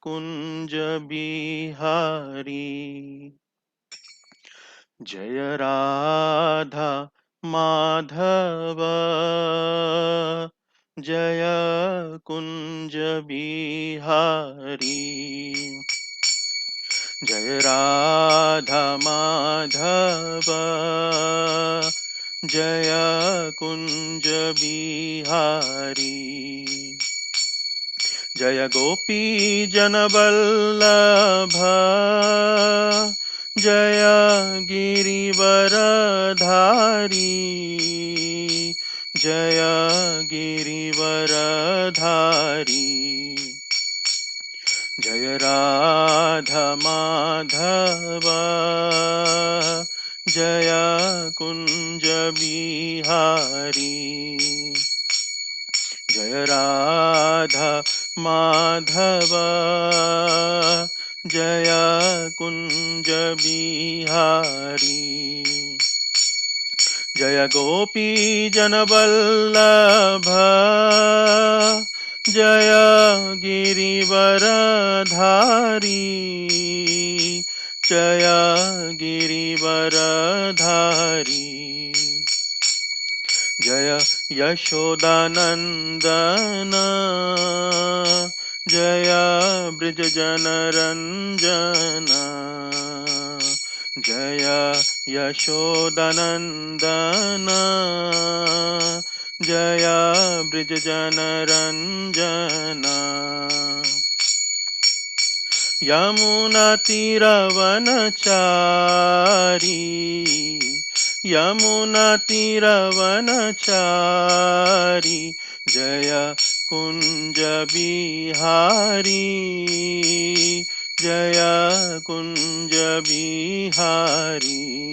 कुंज बिहारी। जय राधा माधव, जय कुंज बिहारी। जय राधा माधव, जय कुंज बिहारी। जय गोपी जनवल्लभ, जय गिरिवरधारी। जय गिरिवरधारी। जय राधा माधव, जय कुंज बिहारी। जय राधा माधव, जय कुंज बिहारी। जय गोपी जनवल्लभ, जय गिरिवरधारी। जय गिरिवरधारी। जय यशोदानंदन, जय ब्रजजनरंजन। जय यशोदानंदन, जय ब्रजजनरंजन। यमुनातीरवनचारी, यमुनातीरवनचारी। जय कुंज बिहारी। जय कुंज बिहारी।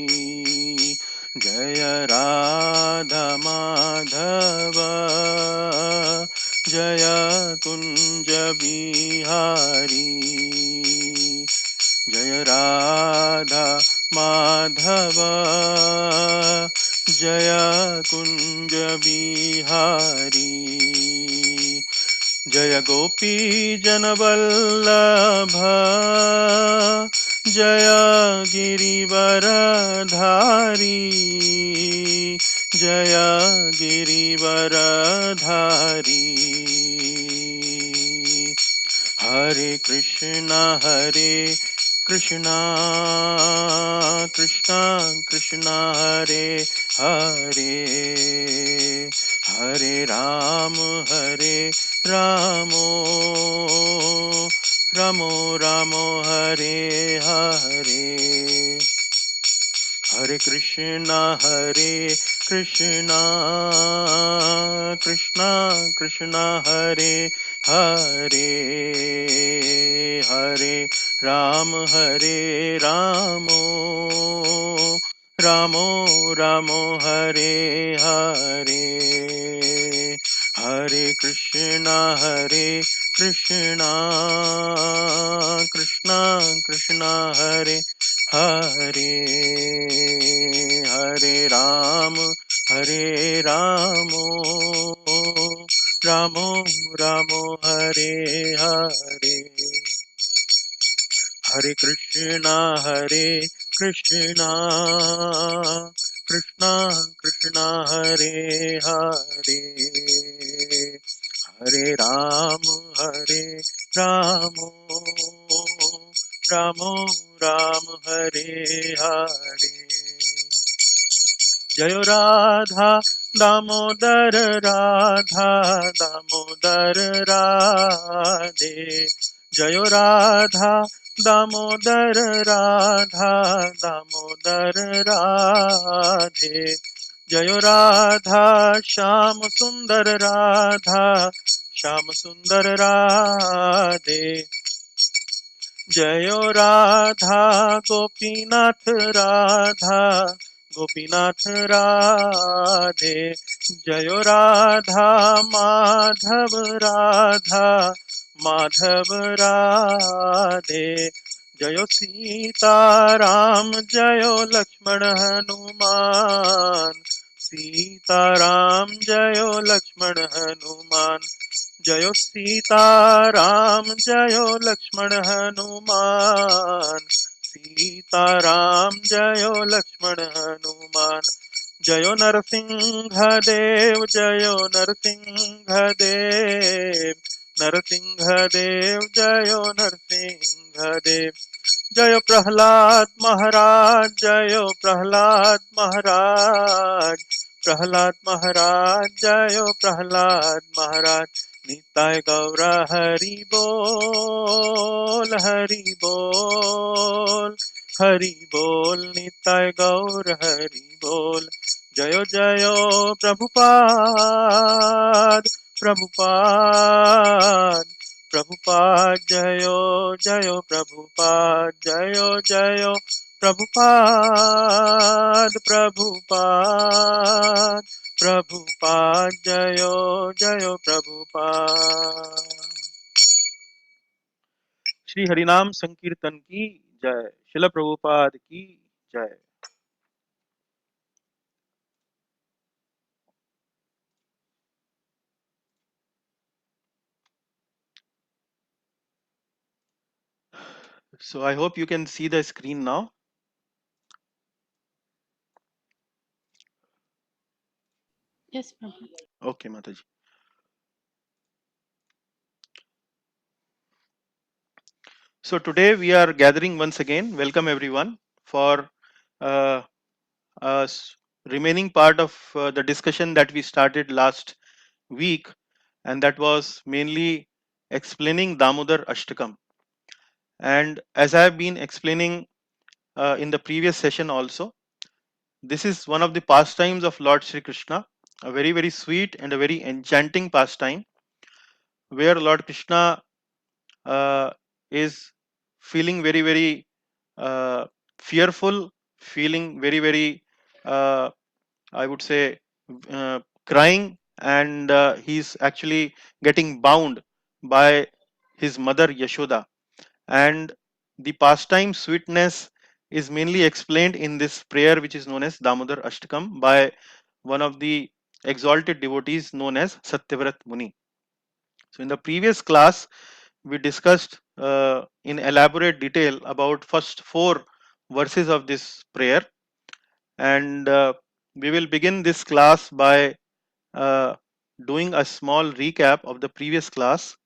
जय राधा माधव, जय कुंज बिहारी। जय राधा माधव, जय कुंज बिहारी। जय गोपी जनवल्लभ, जय गिरिवरधारी। जय गिरिवरधारी। हरे कृष्णा कृष्णा कृष्णा कृष्णा हरे हरे। हरे राम रामो रामो रामो हरे हरे। हरे कृष्णा कृष्णा कृष्णा हरे हरे। हरे राम रामो रामो रामो हरे हरे। हरे कृष्णा कृष्णा कृष्णा हरे हरे। हरे राम रामो रामो रामो हरे हरे। हरे कृष्णा कृष्णा कृष्णा हरे हरे। हरे राम रामो रामो राम हरे हरे। जय राधा दामोदर, राधा दामोदर राधे। जय राधा दामोदर, राधा दामोदर राधे। जय राधा श्याम सुंदर, राधा श्याम सुंदर राधे। जय राधा गोपीनाथ, राधा गोपीनाथ राधे। जय राधा माधव, राधा माधव राधे। जय सीताराम, जय लक्ष्मण हनुमान। सीताराम जय लक्ष्मण हनुमान। जयो सीता राम जयो लक्ष्मण हनुमान सीता राम जयो लक्ष्मण हनुमान जयो नरसिंह देव जयो नरसिंह देव नरसिंह देव जयो नरसिंह देव जय प्रहलाद महाराज जय प्रहलाद महाराज प्रहलाद महाराज जय प्रहलाद महाराज निताय गौर हरि बोल निताय गौर हरि बोल जयो जयो प्रभुपाद प्रभुपाद प्रभुपाद जयो जयो प्रभुपाद जयो जयो प्रभुपाद प्रभुपाद प्रभुपाद जयो जयो प्रभुपाद। श्री हरिनाम संकीर्तन की जय। शिल प्रभुपाद की जय। So I hope you can see the screen now. Yes, Prabhu. Okay, Mataji. So today we are gathering once again. Welcome everyone for uh, remaining part of the discussion that we started last week, and that was mainly explaining Damodar Ashtakam. And as I have been explaining in the previous session also, this is one of the pastimes of Lord Sri Krishna, a very, very sweet and a very enchanting pastime, where Lord Krishna uh, is feeling very, very fearful, feeling very, very, I would say, crying, and he's actually getting bound by his mother Yashoda. And the pastime sweetness is mainly explained in this prayer, which is known as Damodar Ashtakam, by one of the exalted devotees known as Satyavrat Muni. So, in the previous class, we discussed in elaborate detail about first four verses of this prayer, and we will begin this class by uh, doing a small recap of the previous class.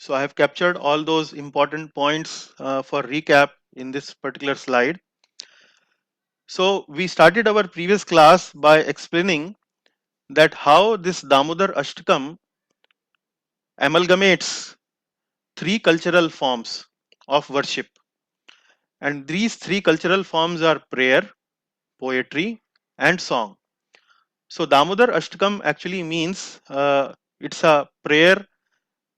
So I have captured all those important points for recap in this particular slide. So we started our previous class by explaining that how this Damodar Ashtakam amalgamates three cultural forms of worship, and these three cultural forms are prayer, poetry, and song. So Damodar Ashtakam actually means it's a prayer,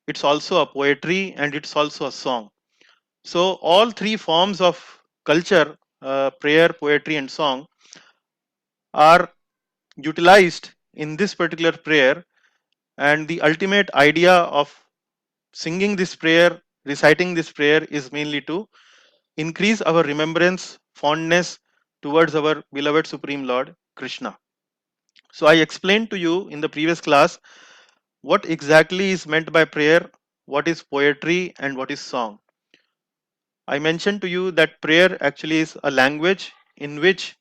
it's also a poetry, and it's also a song. So all three forms of culture, prayer, poetry, and song, are utilized in this particular prayer. And the ultimate idea of singing this prayer, reciting this prayer, is mainly to increase our remembrance, fondness towards our beloved Supreme Lord Krishna. So I explained to you in the previous class what exactly is meant by prayer, what is poetry, and what is song. I mentioned to you that prayer actually is a language in which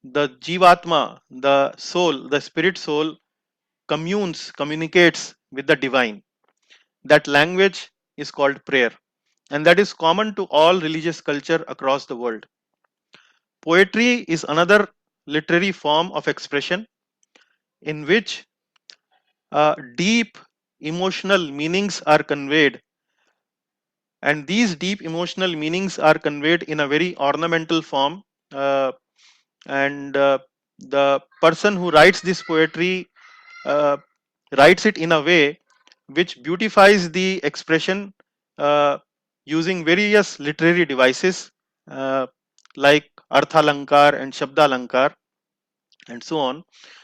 the Jivatma, the soul, the spirit soul, communicates with the divine. That language is called prayer, and that is common to all religious culture across the world. Poetry is another literary form of expression in which deep emotional meanings are conveyed, and these deep emotional meanings are conveyed in a very ornamental form. And the person who writes this poetry uh, writes it in a way which beautifies the expression uh, using various literary devices uh, like arthalankar and shabdalankar and so on.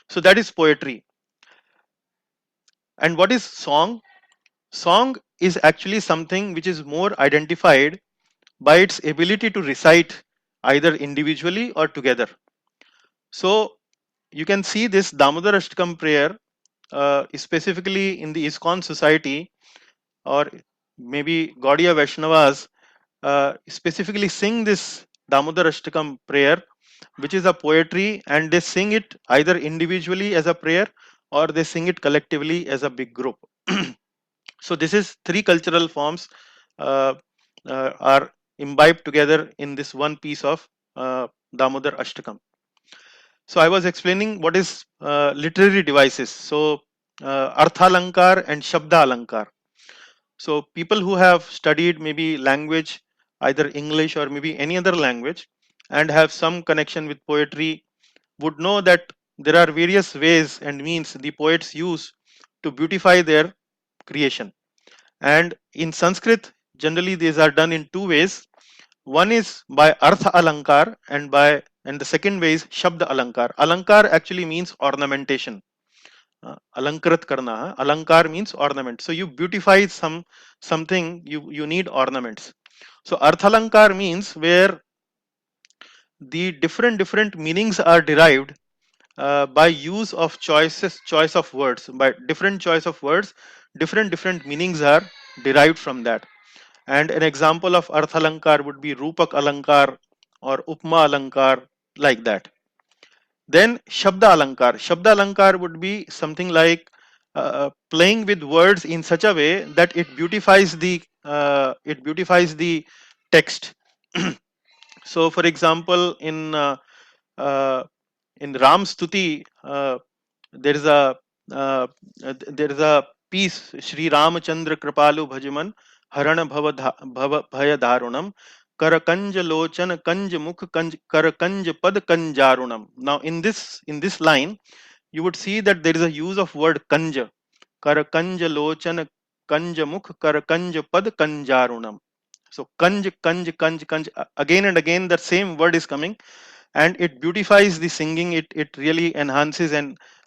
So that is poetry. And what is song? Song is actually something which is more identified by its ability to recite either individually or together. So you can see this Damodar Ashtakam prayer specifically in the ISKCON society, or maybe Gaudiya Vaishnavas specifically sing this Damodar Ashtakam prayer, which is a poetry, and they sing it either individually as a prayer or they sing it collectively as a big group. So this is three cultural forms uh, are imbibed together in this one piece of Damodar Ashtakam. So I was explaining what is literary devices. So Artha Alankar and Shabda Alankar. So people who have studied maybe language, either English or maybe any other language, and have some connection with poetry would know that there are various ways and means the poets use to beautify their creation. And in Sanskrit, generally these are done in two ways. One is by Artha Alankar, and the second way is Shabda Alankar. Alankar actually means ornamentation. Alankarat karna. Alankar means ornament. So you beautify something, you need ornaments. So Arthalankar means where the different meanings are derived by use of choice of words. By different choice of words, different meanings are derived from that. And an example of Arthalankar would be Rupak Alankar or Upma Alankar, like that. Then Shabda Alankar. Shabda Alankar would be something like playing with words in such a way that it beautifies the text. So, for example, uh, in Ram Stuti, there is a uh, there is a piece, Shri Ramachandra Kripalu Bhajaman Harana Bhava Bhaya Darunam Kar Kanj Lochan Kanj Mukh Kanj Kar Kanj Pad Kanjarunam. Now in this line you would see that there is a use of word Kanja. Kar Kanja Lochan Kanja Mukh Kar Kanja Pad Kanjarunam. So Kanj, again and again the same word is coming, and it beautifies the singing. It really enhances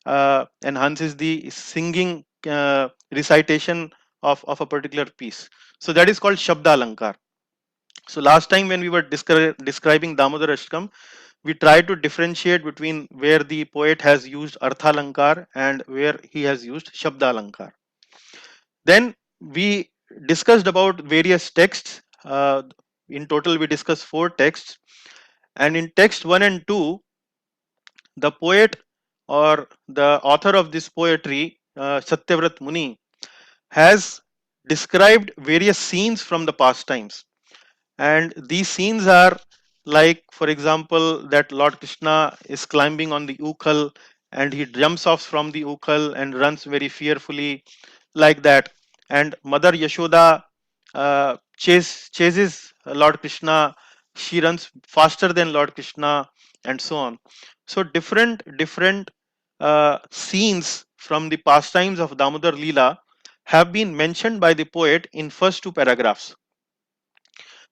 the singing recitation of a particular piece. So that is called Shabda Alankar. So last time when we were describing Damodar Ashtakam, we tried to differentiate between where the poet has used Artha Alankar and where he has used Shabda Alankar. Then we discussed about various texts. In total, we discussed 4 texts. And in text 1 and 2, the poet or the author of this poetry, Satyavrat Muni, has described various scenes from the past times. And these scenes are like, for example, that Lord Krishna is climbing on the Ukhal and he jumps off from the Ukhal and runs very fearfully, like that. And Mother Yashoda chases Lord Krishna. She runs faster than Lord Krishna, and so on. So different scenes from the pastimes of Damodar Leela have been mentioned by the poet in first 2 paragraphs.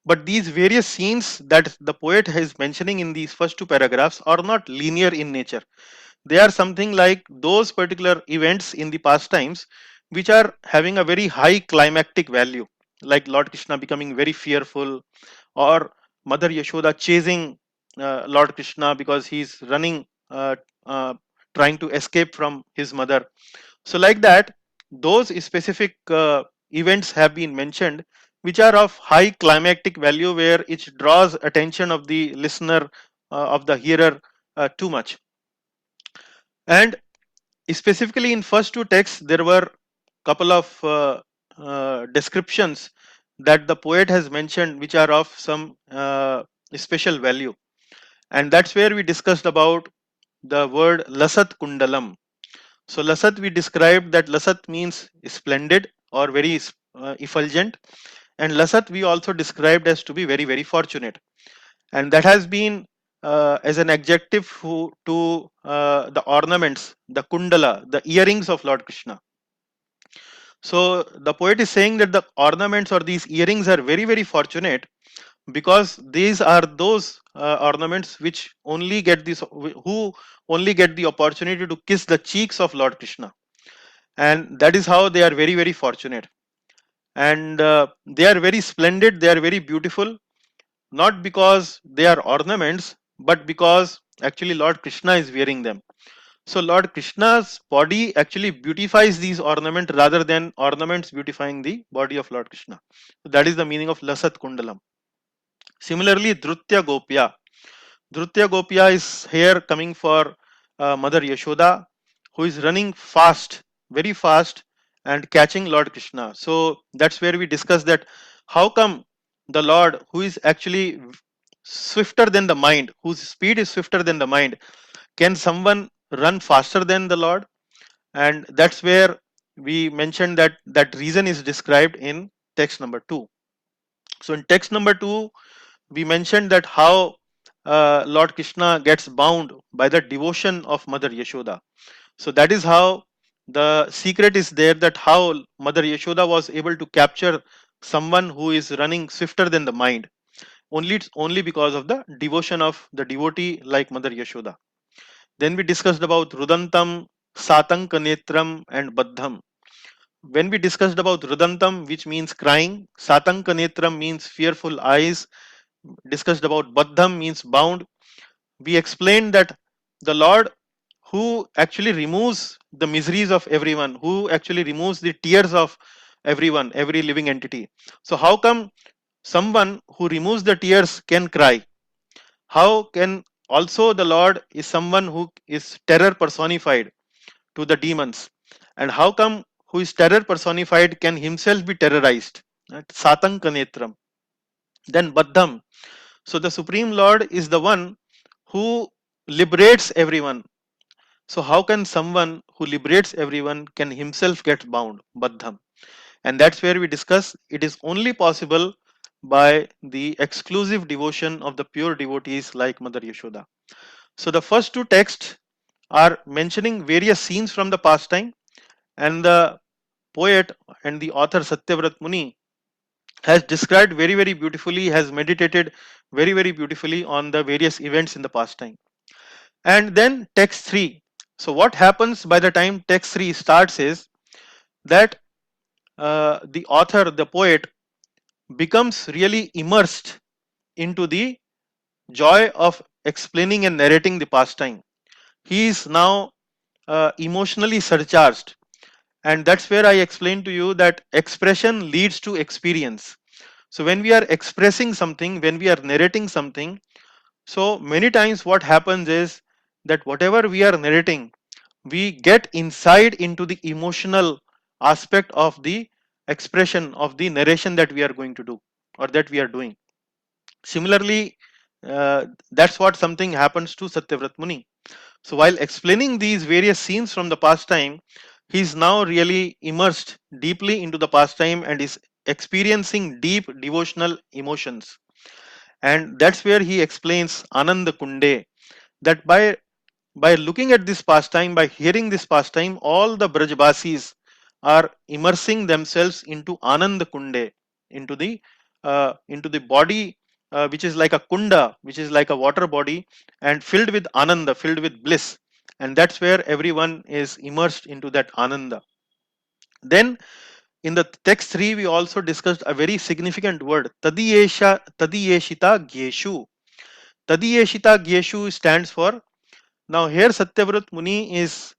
But these various scenes that the poet is mentioning in these first 2 paragraphs are not linear in nature. They are something like those particular events in the past times which are having a very high climactic value, like Lord Krishna becoming very fearful, or Mother Yashoda chasing Lord Krishna because he's running, uh, trying to escape from his mother. So, like that, those specific events have been mentioned, which are of high climactic value, where it draws attention of the listener, of the hearer, too much. And specifically in first 2 texts, there were couple of descriptions that the poet has mentioned, which are of some special value, and that's where we discussed about the word Lasat Kundalam. So Lasat, we described that Lasat means splendid or very effulgent, and Lasat we also described as to be very fortunate, and that has been as an adjective to the ornaments, the kundala, the earrings of Lord Krishna. So the poet is saying that the ornaments or these earrings are very fortunate, because these are those ornaments which only get this who only get the opportunity to kiss the cheeks of Lord Krishna, and that is how they are very fortunate. And they are very splendid, they are very beautiful, not because they are ornaments, but because Actually, Lord Krishna is wearing them. So Lord Krishna's body actually beautifies these ornaments rather than ornaments beautifying the body of Lord Krishna. So that is the meaning of Lasat Kundalam. Similarly, Drutya Gopya. Drutya Gopya is here coming for Mother Yashoda, who is running fast, very fast, and catching Lord Krishna. So that's where we discuss that how come the Lord, who is actually swifter than the mind, whose speed is swifter than the mind, can someone run faster than the Lord? And that's where we mentioned that that reason is described in text number 2. So in text number 2, we mentioned that how Lord Krishna gets bound by the devotion of Mother Yashoda. So that is how the secret is there, that how Mother Yashoda was able to capture someone who is running swifter than the mind. Only because of the devotion of the devotee like Mother Yashoda. Then we discussed about Rudantam, Satankanetram, and Baddham. When we discussed about Rudantam, which means crying, Satankanetram means fearful eyes, discussed about Baddham means bound, we explained that the Lord who actually removes the miseries of everyone, who actually removes the tears of everyone, every living entity. So, how come someone who removes the tears can cry? How can also the Lord is someone who is terror personified to the demons? And how come who is terror personified can himself be terrorized? Right? Satankanetram. Then Baddham. So the Supreme Lord is the one who liberates everyone. So how can someone who liberates everyone can himself get bound? Baddham. And that's where we discuss it is only possible by the exclusive devotion of the pure devotees like Mother Yashoda. So the first two texts are mentioning various scenes from the past time, and the poet and the author Satyavrat Muni has described very very beautifully, has meditated very very beautifully on the various events in the past time. And then text 3. So what happens by the time text 3 starts is that the author, the poet, becomes really immersed into the joy of explaining and narrating the past time. He is now emotionally surcharged, and that's where I explained to you that expression leads to experience. So when we are expressing something, when we are narrating something, so many times what happens is that whatever we are narrating, we get insight into the emotional aspect of the expression of the narration that we are going to do or that we are doing. Similarly, that's what something happens to Satyavrat Muni. So while explaining these various scenes from the past time, he is now really immersed deeply into the past time and is experiencing deep devotional emotions. And that's where he explains Ananda Kunde, that by looking at this pastime, by hearing this pastime, all the Brajbasis are immersing themselves into Anand Kunde, into the body which is like a kunda, which is like a water body, and filled with ananda, filled with bliss. And that's where everyone is immersed into that ananda. Then in the text 3, we also discussed a very significant word, Tadiyeshita Gyeshu. Tadiyeshita Gyeshu stands for, now here Satyavrat Muni is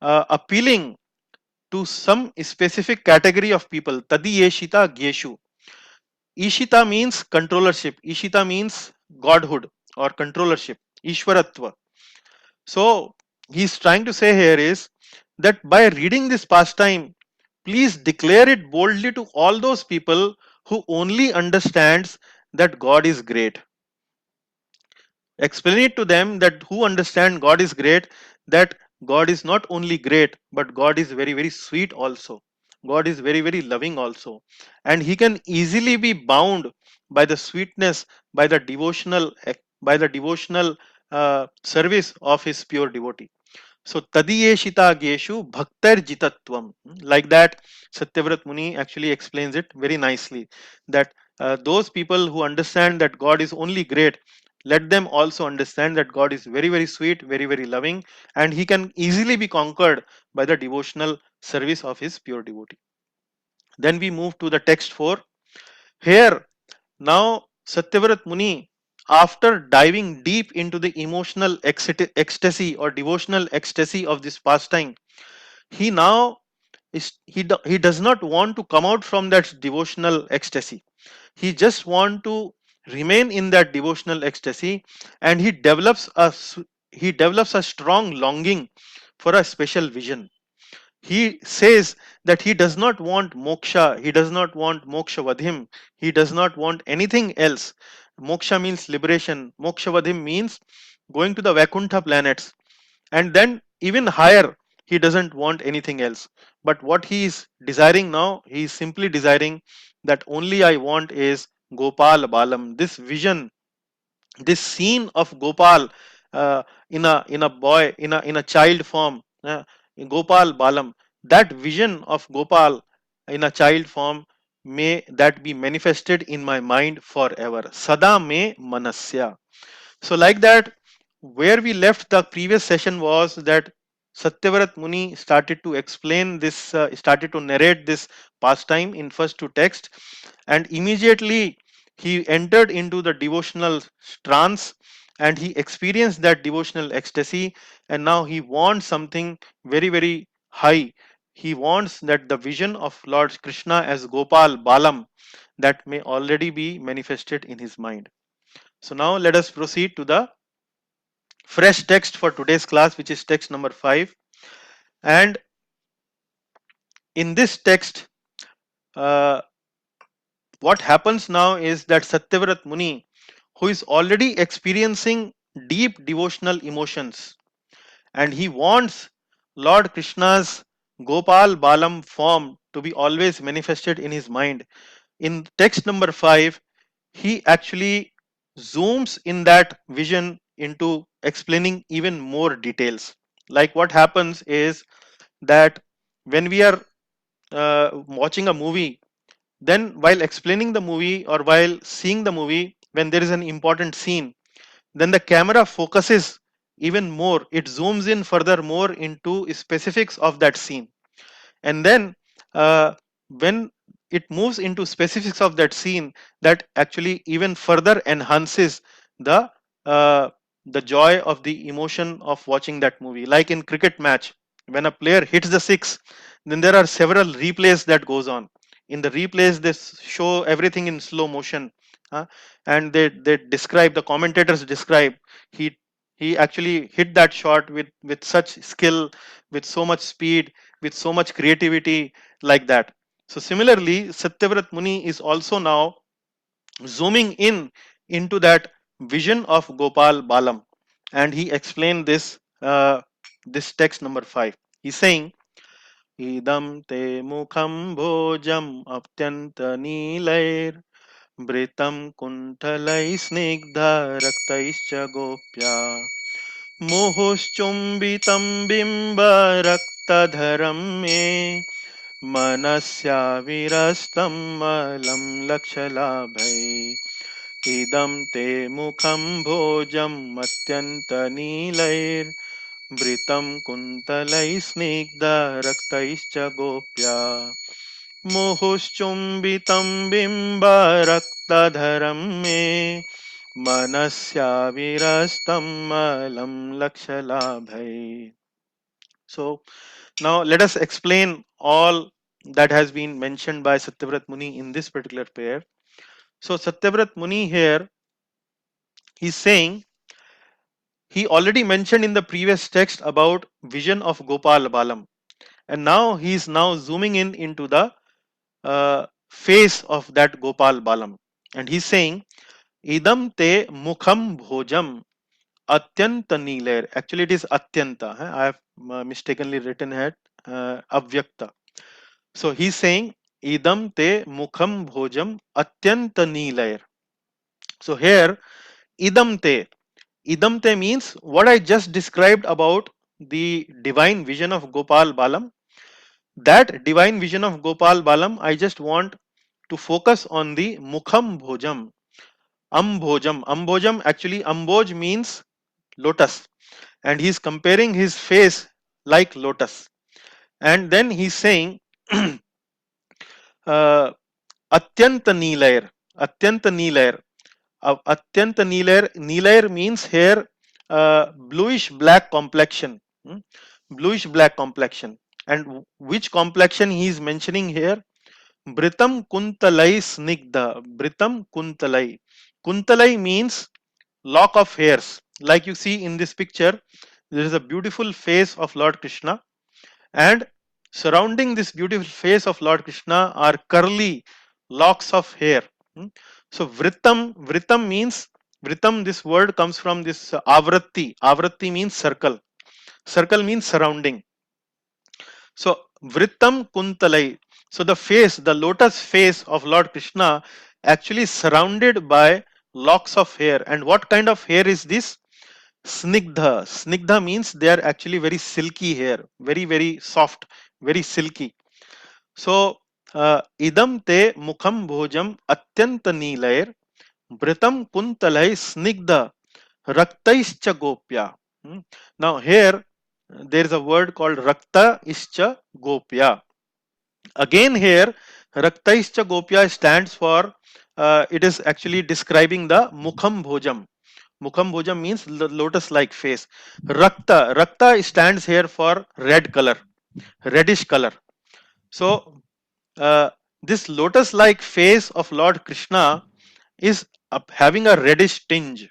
appealing to some specific category of people. Tadi Yeshita Gyeshu. Ishita means controllership. Ishita means godhood or controllership. Ishwaratva. So he's trying to say here is that by reading this pastime, please declare it boldly to all those people who only understands that God is great. Explain it to them that who understand God is great, that God is not only great, but God is very very sweet also. God is very very loving also, and he can easily be bound by the sweetness, by the devotional service of his pure devotee. So tadiyeshita geshu bhaktar jitatvam. Like that, Satyavrat Muni actually explains it very nicely, that those people who understand that God is only great, let them also understand that God is very very sweet, very very loving, and he can easily be conquered by the devotional service of his pure devotee. Then we move to the text 4. Here now Satyavrat Muni after diving deep into the emotional ecstasy or devotional ecstasy of this pastime, he now he does not want to come out from that devotional ecstasy. He just want to remain in that devotional ecstasy, and he develops a strong longing for a special vision. He says that he does not want moksha, he does not want moksha vadhim, he does not want anything else. Moksha means liberation, moksha vadhim means going to the vaikuntha planets, and then even higher. He doesn't want anything else. But what he is desiring now, he is simply desiring that only I want is Gopal Balam, this vision, this scene of Gopal, in a boy, in a child form, Gopal Balam. That vision of Gopal in a child form, may that be manifested in my mind forever. Sada me manasya. So, like that, where we left the previous session was that Satyavrat Muni started to explain this, started to narrate this pastime in first two texts, and immediately he entered into the devotional trance, and he experienced that devotional ecstasy, and now he wants something very, very high. He wants that the vision of Lord Krishna as Gopal Balam, that may already be manifested in his mind. So now let us proceed to the fresh text for today's class, which is text number 5. And in this text, uh, what happens now is that Satyavrat Muni, who is already experiencing deep devotional emotions, and he wants Lord Krishna's Gopal Balam form to be always manifested in his mind. In text number 5, he actually zooms in that vision into explaining even more details. Like what happens is that when we are watching a movie, then while explaining the movie or while seeing the movie, when there is an important scene, then the camera focuses even more, it zooms in further more into specifics of that scene. And then uh, when it moves into specifics of that scene, that actually even further enhances the uh, the joy of the emotion of watching that movie. Like in cricket match, when a player hits the six, then there are several replays that goes on. In the replays, they show everything in slow motion, uh, and they describe, the commentators describe, he he actually hit that shot with such skill, with so much speed, with so much creativity, like that. So similarly, Satyavrat Muni is also now zooming in into that vision of Gopal Balam, and he explained this text number 5. He's saying, Idam te mukham bhojam aptyanta nilair Britam kuntalai snigdha raktaischa gopya Muhuschumbitam bimba raktadharam me मनस्याविरस्तं मलं लक्षलाभै इदं ते मुखं भोजम् अत्यन्तनीलैर्वृतं कुन्तलैः स्निग्धरक्तैश्च गोप्या मुहुश्चुम्बितं बिम्बरक्तधरं मे मनस्याविरस्तं मलं लक्षलाभै. So now let us explain all that has been mentioned by Satyavrat Muni in this particular pair. So Satyavrat Muni here, he's saying, he already mentioned in the previous text about vision of Gopal Balam, and now he is now zooming in into the face of that Gopal Balam, and he's saying, Idam te mukham bhojam atyanta nilair. Actually, it is atyanta. I have mistakenly written it avyakta. So he's saying, Idam te mukham bhojam atyanta nilair. So here, idam te. Idam te means what I just described about the divine vision of Gopal Balam. That divine vision of Gopal Balam, I just want to focus on the mukham bhojam. Ambhojam. Ambhojam, actually, Amboj means lotus. And he's comparing his face like lotus. And then he's saying, uh, Atyanta Nilair. Atyanta Nilair. Atyanta Nilair. Nilair means here bluish black complexion. Bluish black complexion. And which complexion he is mentioning here? Britam Kuntalai Snigdha. Britam Kuntalai. Kuntalai means lock of hairs. Like you see in this picture, there is a beautiful face of Lord Krishna, and surrounding this beautiful face of Lord Krishna are curly locks of hair. Hmm. So Vritam means, Vritam, this word comes from this Avratti. Avratti means circle. Circle means surrounding. So Vritam Kuntalai. So the face, the lotus face of Lord Krishna actually surrounded by locks of hair. And what kind of hair is this? Snigdha. Snigdha means they are actually very silky hair, very, very soft, very silky. So, idam te mukham bhojam atyanta nilair britam kuntalai snigdha raktaischa gopya. Now, here there is a word called rakta ischa gopya. Again, here raktaischa gopya stands for, it is actually describing the mukham bhojam. Mukham bhojam means lotus like face. Rakta stands here for red color, reddish color. So this lotus like face of Lord Krishna is having a reddish tinge.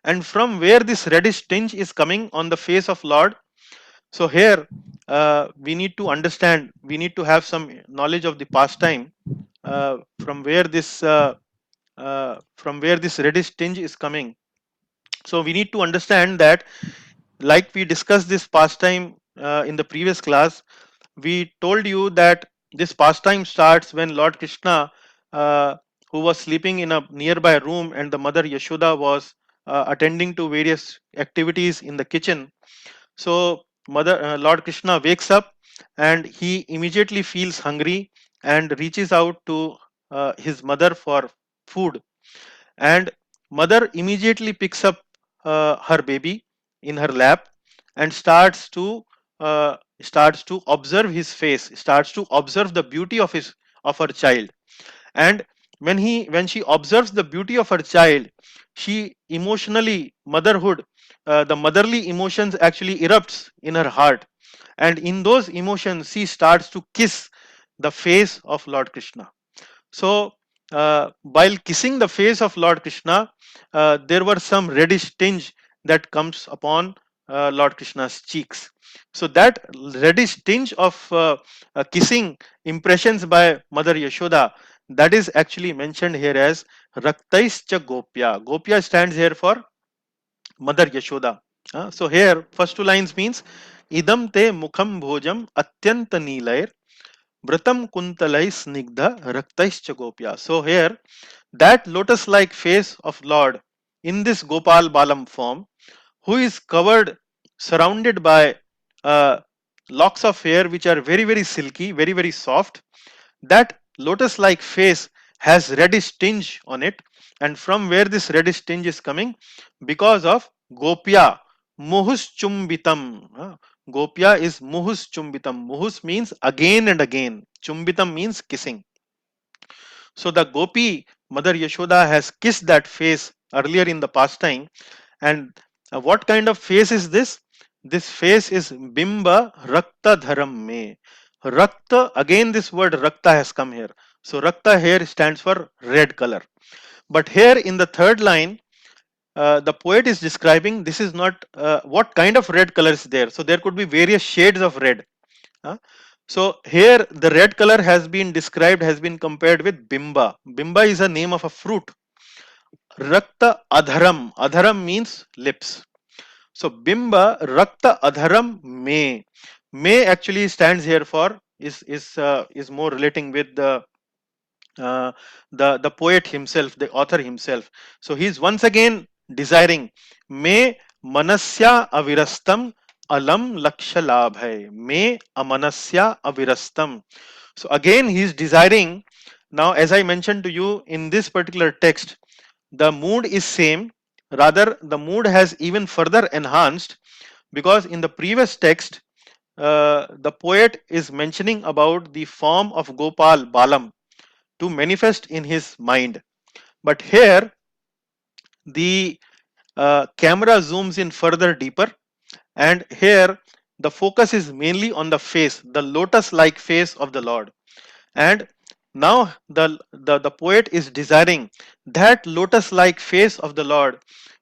And from where this reddish tinge is coming on the face of Lord? So here we need to understand, we need to have some knowledge of the pastime, from where this reddish tinge is coming. So we need to understand that, like we discussed this pastime in the previous class, we told you that this pastime starts when Lord Krishna, who was sleeping in a nearby room, and the mother Yashoda was attending to various activities in the kitchen. So Lord Krishna wakes up and he immediately feels hungry and reaches out to his mother for food. And mother immediately picks up her baby in her lap and starts to observe his face, starts to observe the beauty of his of her child. And when she observes the beauty of her child, she emotionally, the motherly emotions actually erupts in her heart, and in those emotions she starts to kiss the face of Lord Krishna. So, while kissing the face of Lord Krishna, there were some reddish tinge that comes upon Lord Krishna's cheeks. So, that reddish tinge of kissing impressions by Mother Yashoda, that is actually mentioned here as Raktaischa Gopya. Gopya stands here for Mother Yashoda. So, here, first two lines means Idam te mukham bhojam atyanta nilair Vratam Kuntalai Snigdha Raktaischa Gopya. So here, that lotus-like face of Lord in this Gopal Balam form, who is covered, surrounded by uh, locks of hair which are very, very silky, very, very soft. That lotus-like face has reddish tinge on it, and from where this reddish tinge is coming? Because of Gopya, Muhus Chumbitam. Gopya is Muhus Chumbitam. Muhus means again and again. Chumbitam means kissing. So the Gopi, Mother Yashoda, has kissed that face earlier in the pastime. And what kind of face is this? This face is Bimba Rakta Dharam Me. Rakta, again this word Rakta has come here. So Rakta here stands for red color. But here in the third line, the poet is describing this is not what kind of red color is there. So there could be various shades of red. So here the red color has been described, has been compared with Bimba. Bimba is a name of a fruit. Rakta Adharam. Adharam means lips. So Bimba Rakta Adharam Me. Me actually stands here for is more relating with uh, the poet himself, the author himself. So he is once again desiring Me Manasya Avirastam Alam Laksha Labhay. Me Amanasya Avirastam. So again he is desiring. Now, as I mentioned to you in this particular text, the mood is same, rather the mood has even further enhanced, because in the previous text the poet is mentioning about the form of Gopal Balam to manifest in his mind. But here the camera zooms in further deeper, and here the focus is mainly on the face, the lotus like face of the Lord. And now the poet is desiring that lotus like face of the Lord,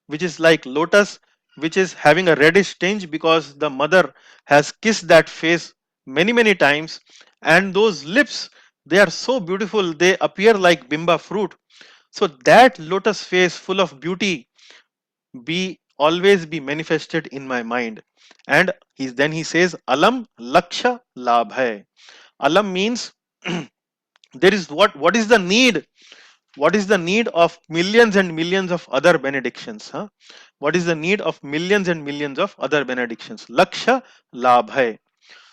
which is like lotus, which is having a reddish tinge because the mother has kissed that face many times, and those lips, they are so beautiful, they appear like bimba fruit. So that lotus face full of beauty be always be manifested in my mind. And then he says alam laksha labh hai. Alam means there is what is the need, what is the need of millions and millions of other benedictions, huh? What is the need of millions and millions of other benedictions? Laksha labh hai.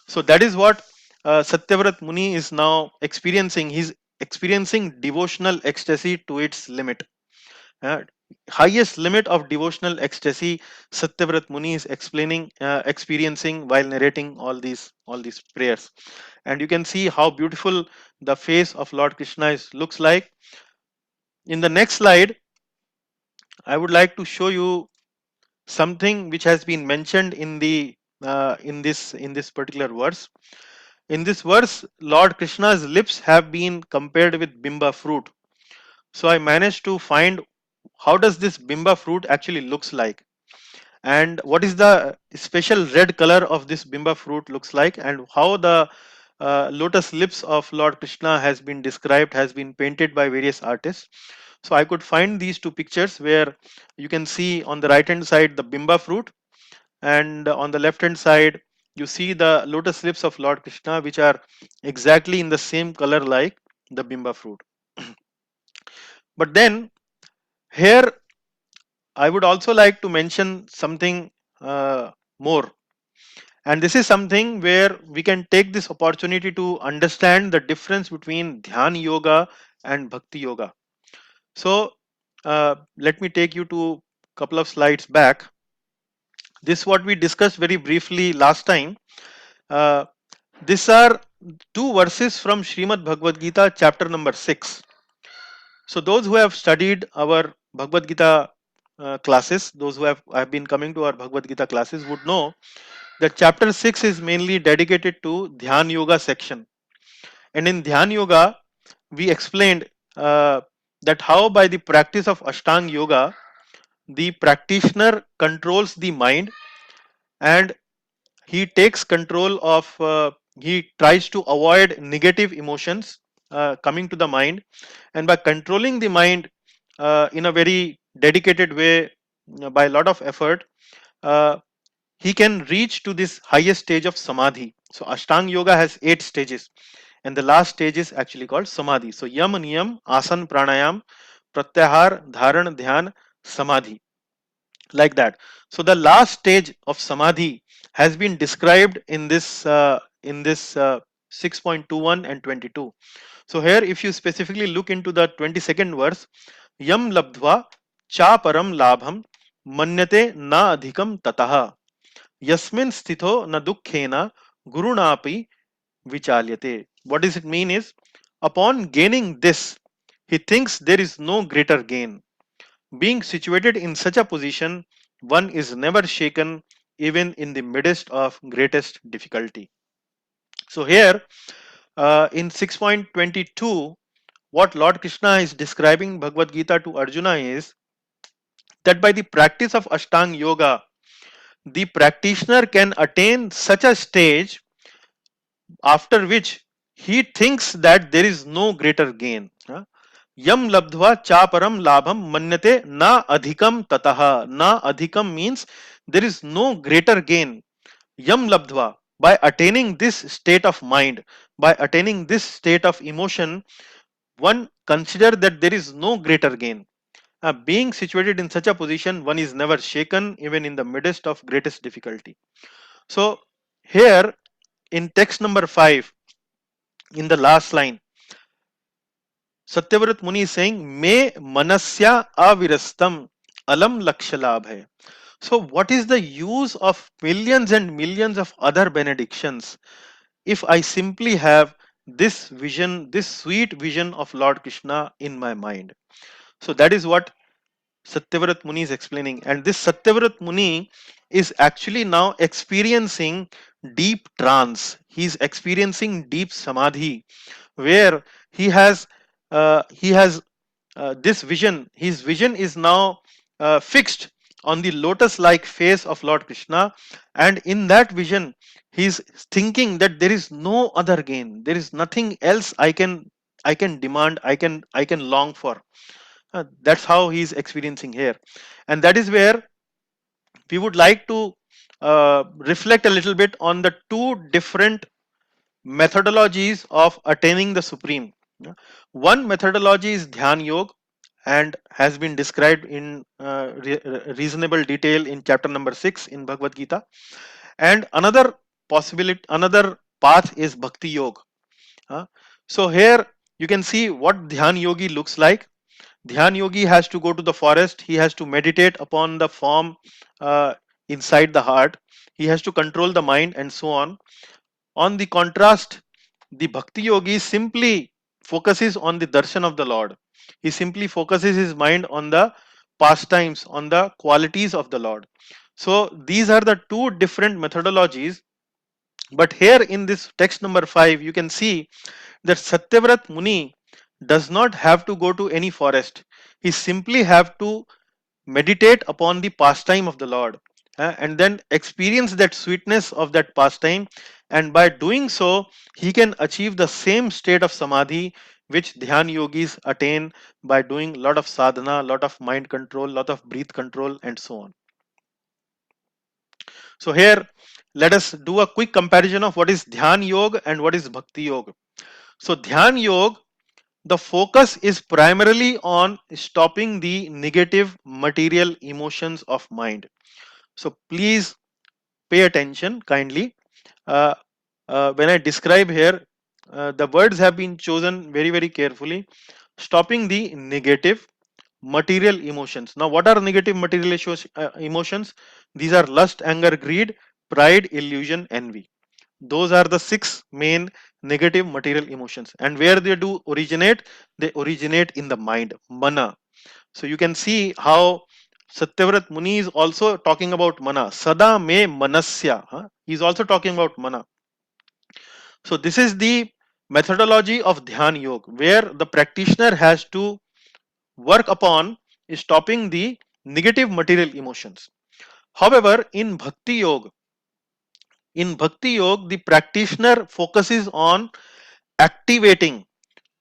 So that is what Satyavrat Muni is now experiencing. He's experiencing devotional ecstasy to its limit. uh, Highest limit of devotional ecstasy Satyavrat Muni is experiencing while narrating all these prayers. And you can see how beautiful the face of Lord Krishna looks like. In the next slide, I would like to show you something which has been mentioned in this particular verse. In this verse, Lord Krishna's lips have been compared with bimba fruit. So I managed to find how does this bimba fruit actually looks like, and what is the special red color of this bimba fruit looks like, and how the lotus lips of Lord Krishna has been described, has been painted by various artists. So I could find these two pictures where you can see on the right hand side the bimba fruit, and on the left hand side you see the lotus lips of Lord Krishna, which are exactly in the same color like the bimba fruit. But then here I would also like to mention something more. And this is something where we can take this opportunity to understand the difference between Dhyan Yoga and Bhakti Yoga. So, let me take you to a couple of slides back. This what we discussed very briefly last time. Uh, these are two verses from Srimad Bhagavad Gita, chapter number 6. So, those who have studied our Bhagavad Gita classes, those who have been coming to our Bhagavad Gita classes would know that chapter 6 is mainly dedicated to Dhyan Yoga section. And in Dhyan Yoga, we explained that how by the practice of Ashtanga Yoga, the practitioner controls the mind, and he takes control of, he tries to avoid negative emotions coming to the mind. And by controlling the mind in a very dedicated way, by a lot of effort, uh, he can reach to this highest stage of samadhi. So Ashtanga Yoga has 8 stages, and the last stage is actually called samadhi. So yam, niyam, asan, pranayam, pratyahar, dharan, dhyan, samadhi, like that. So the last stage of samadhi has been described in this 6.21 and 22. So here, if you specifically look into the 22nd verse, yam labdva cha param labham manyate na adhikam tataha yasmin sthito na dukkhena gurunapi vichalyate. What does it mean is, upon gaining this, he thinks there is no greater gain. Being situated in such a position, one is never shaken even in the midst of greatest difficulty. So here, in 6.22, what Lord Krishna is describing Bhagavad Gita to Arjuna is that by the practice of Ashtanga Yoga, the practitioner can attain such a stage after which he thinks that there is no greater gain. Yam labdhva cha param labham manyate na adhikam tataha. Na adhikam means there is no greater gain. Yam labdhva, by attaining this state of mind, by attaining this state of emotion, one consider that there is no greater gain. Being situated in such a position, one is never shaken even in the midst of greatest difficulty. So here in text number 5, in the last line, Satyavrat Muni is saying, "Me manasya avirastam alam lakshalabh hai." So, what is the use of millions and millions of other benedictions if I simply have this vision, this sweet vision of Lord Krishna in my mind? So, that is what Satyavrat Muni is explaining. And this Satyavrat Muni is actually now experiencing deep trance. He's experiencing deep samadhi, where he has this vision. His vision is now fixed on the lotus like face of Lord Krishna, and in that vision he's thinking that there is no other gain, there is nothing else I can demand, I can long for. That's how he's experiencing here, and that is where we would like to reflect a little bit on the two different methodologies of attaining the supreme. Yeah. One methodology is Dhyan Yoga and has been described in reasonable detail in chapter number 6 in Bhagavad Gita. And another path is Bhakti Yoga. Uh, So here you can see what Dhyan Yogi looks like. Dhyan Yogi has to go to the forest, he has to meditate upon the form uh, inside the heart, he has to control the mind, and so on. On the contrast, the Bhakti Yogi simply focuses on the darshan of the Lord. He simply focuses his mind on the pastimes, on the qualities of the Lord. So these are the two different methodologies. But here in this text number 5, you can see that Satyavrat Muni does not have to go to any forest. He simply have to meditate upon the pastime of the Lord, and then experience that sweetness of that pastime, and by doing so he can achieve the same state of samadhi which dhyan yogis attain by doing lot of sadhana, lot of mind control, lot of breath control, and so on. So here let us do a quick comparison of what is dhyan yoga and what is bhakti yoga. So dhyan yoga, the focus is primarily on stopping the negative material emotions of mind. So please pay attention kindly. Uh, when I describe here, the words have been chosen very, very carefully. Stopping the negative material emotions. Now, what are negative material emotions? These are lust, anger, greed, pride, illusion, envy. Those are the six main negative material emotions. And where they do originate? They originate in the mind, mana. So you can see how Satyavrat Muni is also talking about mana. Sada me manasya. He is also talking about mana. So this is the methodology of Dhyan Yoga, where the practitioner has to work upon stopping the negative material emotions. However, in Bhakti Yoga, the practitioner focuses on activating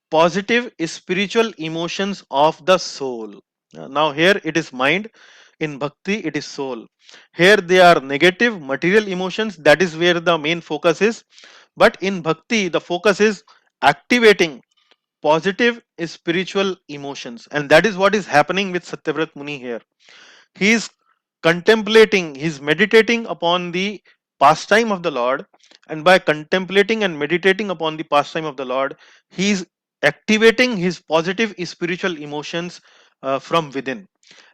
positive spiritual emotions of the soul. Now, here it is mind, in Bhakti, it is soul. Here they are negative material emotions, that is where the main focus is. But in Bhakti, the focus is activating positive spiritual emotions, and that is what is happening with Satyavrat Muni here. He is contemplating, he is meditating upon the pastime of the Lord, and by contemplating and meditating upon the pastime of the Lord, he is activating his positive spiritual emotions from within.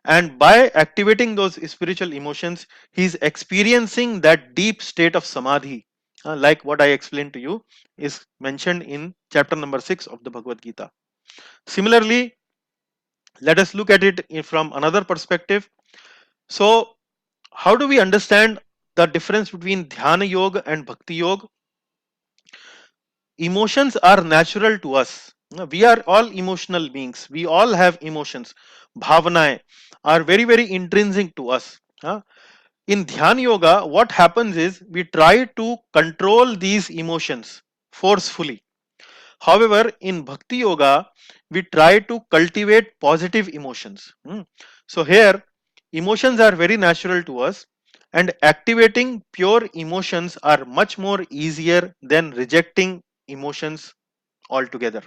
And by activating those spiritual emotions, he is experiencing that deep state of samadhi, like what I explained to you, is mentioned in chapter number 6 of the Bhagavad Gita. Similarly, let us look at it from another perspective. So, how do we understand the difference between Dhyana Yoga and Bhakti Yoga? Emotions are natural to us. We are all emotional beings. We all have emotions. Bhavanae are very, very intrinsic to us. In Dhyana Yoga, what happens is we try to control these emotions forcefully. However, in Bhakti Yoga, we try to cultivate positive emotions. So, here, emotions are very natural to us, and activating pure emotions are much more easier than rejecting emotions altogether.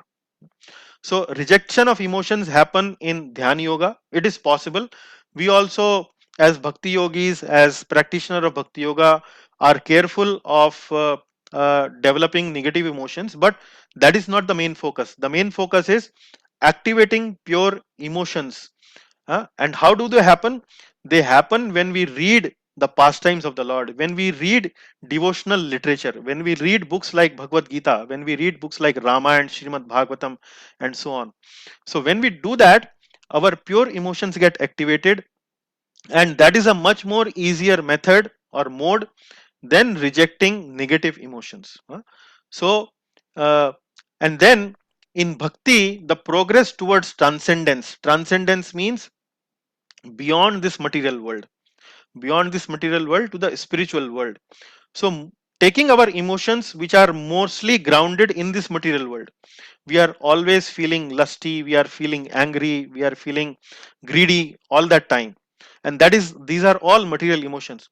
So rejection of emotions happen in Dhyan Yoga. It is possible. We also, as Bhakti Yogis, as practitioner of Bhakti Yoga, are careful of developing negative emotions, but that is not the main focus. The main focus is activating pure emotions. And how do they happen? They happen when we read the pastimes of the Lord, when we read devotional literature, when we read books like Bhagavad Gita, when we read books like Ramayana, Srimad Bhagavatam, and so on. So when we do that, our pure emotions get activated, and that is a much more easier method or mode than rejecting negative emotions. So, uh, and then in bhakti, the progress towards transcendence. Transcendence means beyond this material world, beyond this material world to the spiritual world. So, taking our emotions, which are mostly grounded in this material world, we are always feeling lusty, we are feeling angry, we are feeling greedy all that time, and that is, these are all material emotions.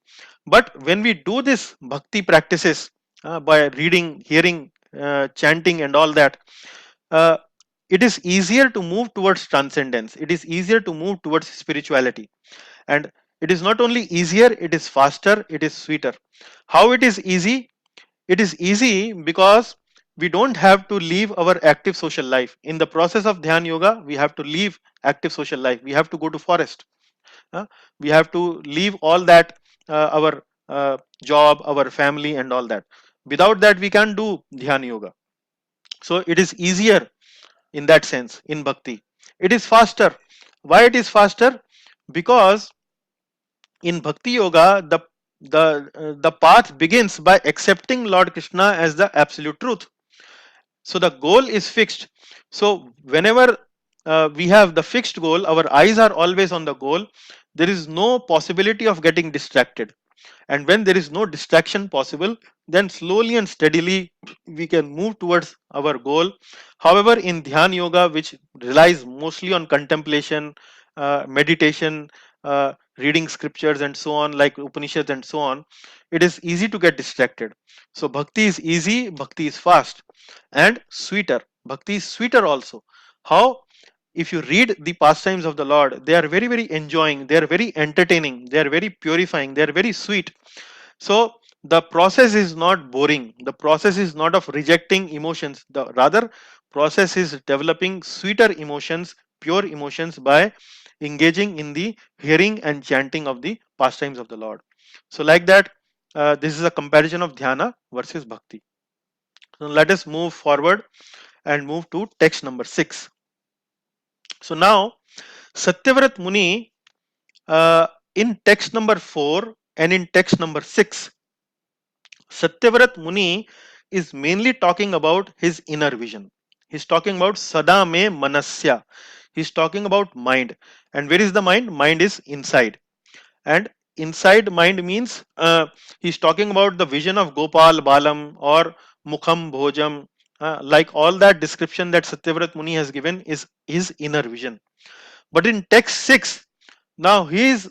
But when we do this bhakti practices, by reading, hearing, chanting and all that, uh, it is easier to move towards transcendence, it is easier to move towards spirituality. And it is not only easier, it is faster, it is sweeter. How it is easy? It is easy because we don't have to leave our active social life. In the process of Dhyan Yoga, we have to leave active social life. We have to go to forest. We have to leave all that, our job, our family, and all that. Without that, we can't do Dhyan Yoga. So it is easier in that sense in Bhakti. It is faster. Why it is faster? Because in Bhakti Yoga, the path begins by accepting Lord Krishna as the absolute truth. So the goal is fixed. So whenever we have the fixed goal, our eyes are always on the goal. There is no possibility of getting distracted. And when there is no distraction possible, then slowly and steadily we can move towards our goal. However, in Dhyan Yoga, which relies mostly on contemplation, meditation, reading scriptures and so on, like Upanishads and so on, it is easy to get distracted. So bhakti is easy, bhakti is fast and sweeter. Bhakti is sweeter also. How? If you read the pastimes of the Lord, they are very, very enjoying, they are very entertaining, they are very purifying, they are very sweet. So the process is not boring. The process is not of rejecting emotions. The rather process is developing sweeter emotions, pure emotions by engaging in the hearing and chanting of the pastimes of the Lord. So like that, this is a comparison of dhyana versus bhakti. So let us move forward and move to text number 6. So now Satyavrat Muni, in text number 4 and in text number 6, Satyavrat Muni is mainly talking about his inner vision. He's talking about Sada me manasya. He's talking about mind. And where is the mind? Mind is inside. And inside mind means, he's talking about the vision of Gopal Balam or Mukham Bhojam. Like all that description that Satyavrat Muni has given is his inner vision. But in text 6, now he is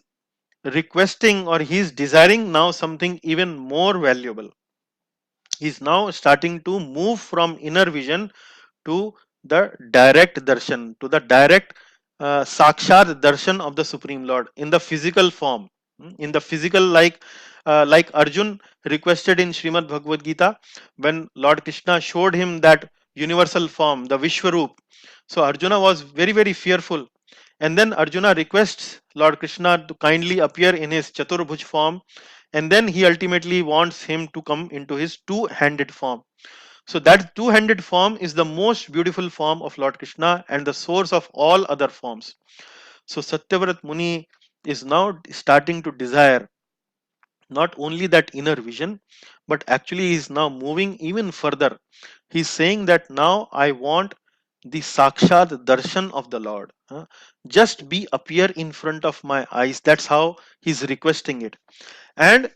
requesting or he is desiring now something even more valuable. He's now starting to move from inner vision to the direct darshan, to the direct sakshat darshan of the Supreme Lord in the physical form. In the physical, like Arjun requested in Srimad Bhagavad Gita, when Lord Krishna showed him that universal form, the Vishwaroop. So Arjuna was very, very fearful. And then Arjuna requests Lord Krishna to kindly appear in his Chaturbhuj form, and then he ultimately wants him to come into his two-handed form. So that two-handed form is the most beautiful form of Lord Krishna and the source of all other forms. So Satyavrat Muni is now starting to desire not only that inner vision, but actually is now moving even further. He's saying that now I want the Sakshat Darshan of the Lord. Just be appear in front of my eyes. That's how he's requesting it. And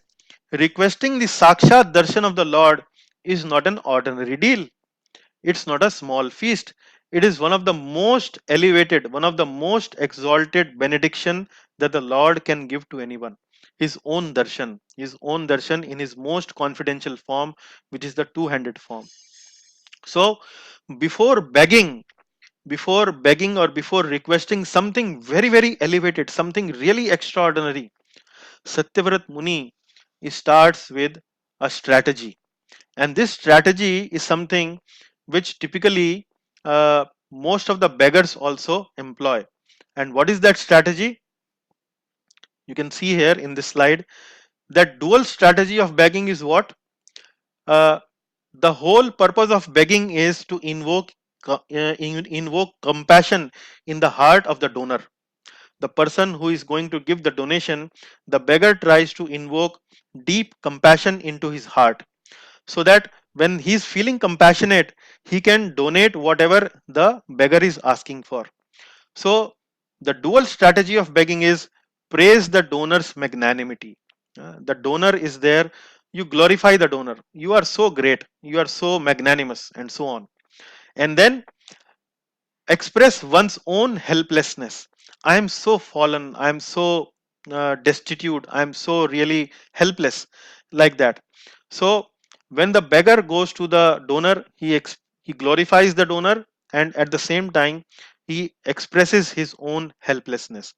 requesting the Sakshat Darshan of the Lord is not an ordinary deal. It's not a small feast. It is one of the most elevated, one of the most exalted benediction that the Lord can give to anyone. His own darshan in his most confidential form, which is the two-handed form. So, before begging, or before requesting something very, very elevated, something really extraordinary, Satyavrat Muni starts with a strategy, and this strategy is something which typically, most of the beggars also employ. And what is that strategy? You can see here in this slide that dual strategy of begging is what? uh, the whole purpose of begging is to invoke invoke compassion in the heart of the donor. The person who is going to give the donation, the beggar tries to invoke deep compassion into his heart, so that when he is feeling compassionate, he can donate whatever the beggar is asking for. So, the dual strategy of begging is praise the donor's magnanimity. The donor is there, you glorify the donor. You are so great, you are so magnanimous, and so on. And then express one's own helplessness. I am so fallen, I am so destitute, I am so really helpless, like that. So, when the beggar goes to the donor, he glorifies the donor, and at the same time, he expresses his own helplessness.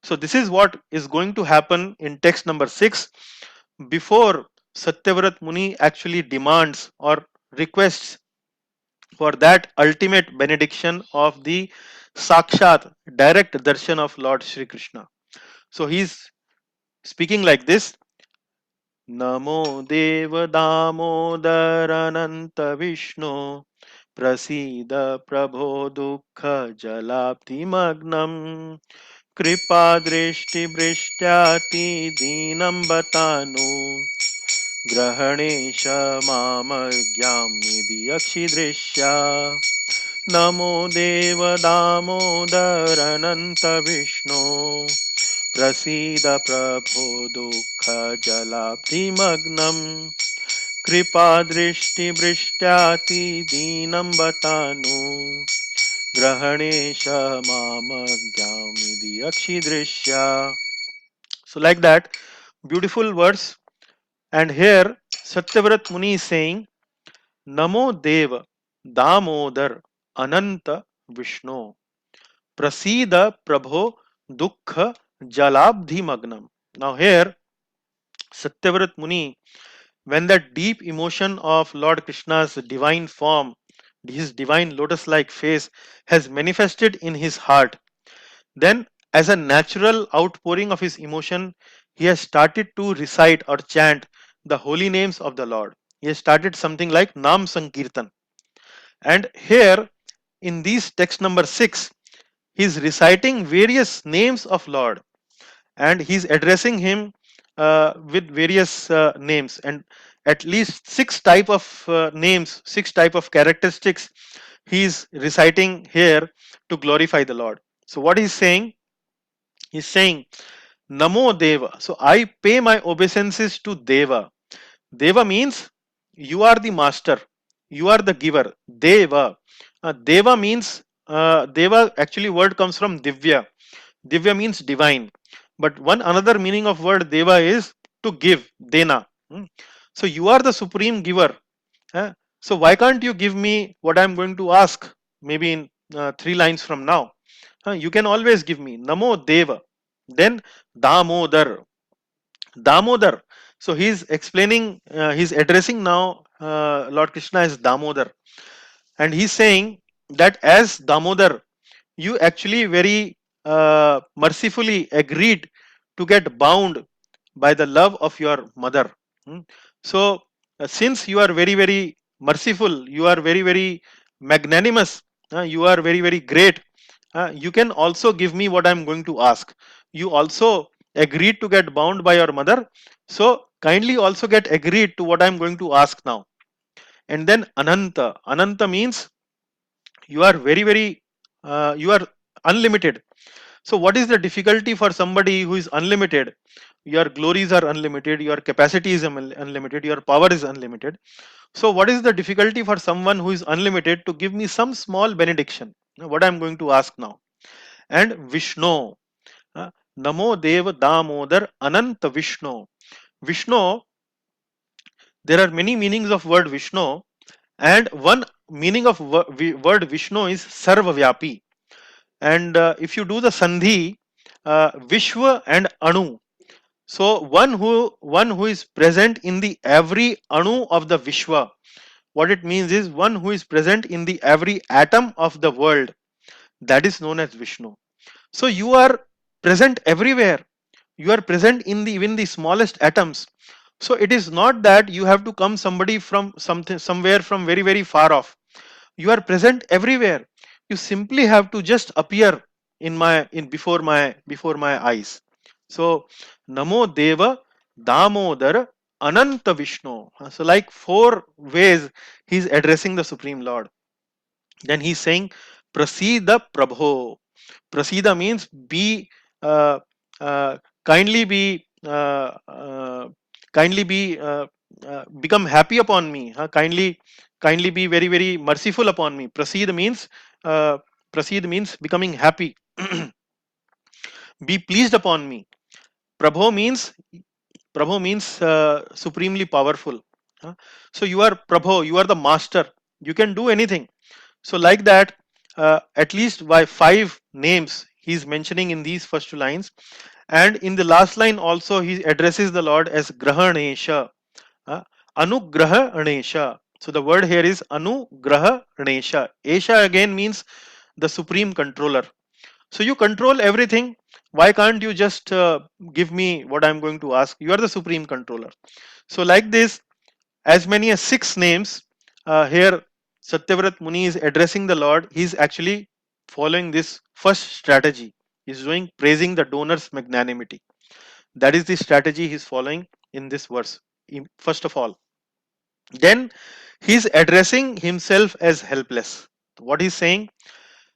So, this is what is going to happen in text number 6 before Satyavrat Muni actually demands or requests for that ultimate benediction of the Sakshat direct darshan of Lord Sri Krishna. So he's speaking like this: Namo Deva Damodar Ananta Vishnu Prasida Prabho Dukha Jalapti Magnam Kripa Drishti Brishyati Dinam Batanu ग्रहणेश मामज्ञामिति अक्षिदृश्या नमो देव दामोदर अनंत विष्णु प्रसीद प्रभो दुःख जलाब्धिमग्नम् कृपा दृष्टि वृष्ट्याति दीनं बतानु ग्रहणेश मामज्ञामिति अक्षिदृश्या. So like that, beautiful words. And here Satyavrat Muni is saying, Namo Dev Damodar Ananta Vishnu Prasida Prabho Dukha Jalabdhi Magnam. Now here Satyavrat Muni, when that deep emotion of Lord Krishna's divine form, his divine lotus-like face has manifested in his heart, then as a natural outpouring of his emotion, he has started to recite or chant the holy names of the Lord. He has started something like Nam Sankirtan. And here in these text number 6, he is reciting various names of Lord, and he is addressing him with various names, and at least six type of names, six type of characteristics he is reciting here to glorify the Lord. So what he is saying? He is saying Namo Deva. So I pay my obeisances to Deva. Deva means you are the master, you are the giver. Deva. Deva means Deva actually word comes from Divya. Divya means divine. But one another meaning of word Deva is to give, Dena. Hmm. So you are the supreme giver. eh? So why can't you give me what I am going to ask? Maybe in 3 lines from now. You can always give me Namo Deva. Then Damodar. Damodar. So he's explaining, he's addressing now Lord Krishna as Damodar, and he's saying that as Damodar, you actually very mercifully agreed to get bound by the love of your mother. Hmm. So, since you are very, very merciful, you are very, very magnanimous, you are very, very great, you can also give me what I am going to ask. You also agreed to get bound by your mother. So, kindly also get agreed to what I am going to ask now. And then Ananta. Ananta means you are very, very, you are unlimited. So, what is the difficulty for somebody who is unlimited? Your glories are unlimited, your capacity is unlimited, your power is unlimited. So, what is the difficulty for someone who is unlimited to give me some small benediction? What I am going to ask now. And Vishnu, Namo Deva Damodar Ananta Vishnu. Vishnu, there are many meanings of word Vishnu, and one meaning of word Vishnu is Sarvavyapi. And if you do the Sandhi, Vishwa and Anu. So one who is present in the every Anu of the Vishwa. What it means is one who is present in the every atom of the world. That is known as Vishnu. So you are present everywhere. You are present in the even the smallest atoms. So it is not that you have to come somebody from something somewhere from very, very far off. You are present everywhere. You simply have to just appear in before my eyes. So namo deva damodar ananta vishnu. So like four ways he's addressing the supreme lord. Then he's saying prasida prabho. Prasida means be uh, uh, kindly be kindly be become happy upon me, huh? Kindly be very very merciful upon me. Uh, prasid means becoming happy. Be pleased upon me. Prabho means supremely powerful, huh? So you are prabho, you are the master, you can do anything. So, like that, at least by five names he's mentioning in these first two lines, and in the last line also he addresses the Lord as Grahanesha, uh, Anugrahanesha. So the word here is Anugrahanesha. Esha again means the supreme controller. So you control everything. Why can't you just give me what I'm going to ask? You are the supreme controller. So like this, as many as six names here Satyavrat Muni is addressing the Lord. He's actually following this first strategy. He's doing praising the donor's magnanimity. That is the strategy he's following in this verse. First of all, then he's addressing himself as helpless. What he's saying,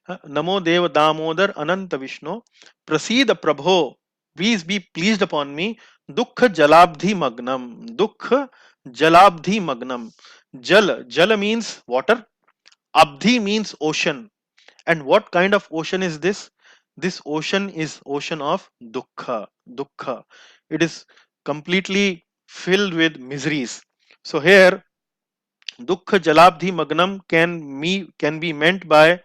Namo Deva Damodar Ananta Vishnu, Prasida Prabho, please be pleased upon me. Dukha Jalabdhi Magnam. Dukha Jalabdhi Magnam. Jala means water. Abdhi means ocean. And what kind of ocean is this? This ocean is ocean of dukkha. Dukkha. It is completely filled with miseries. So here, dukkha jalabdhi magnam can be meant by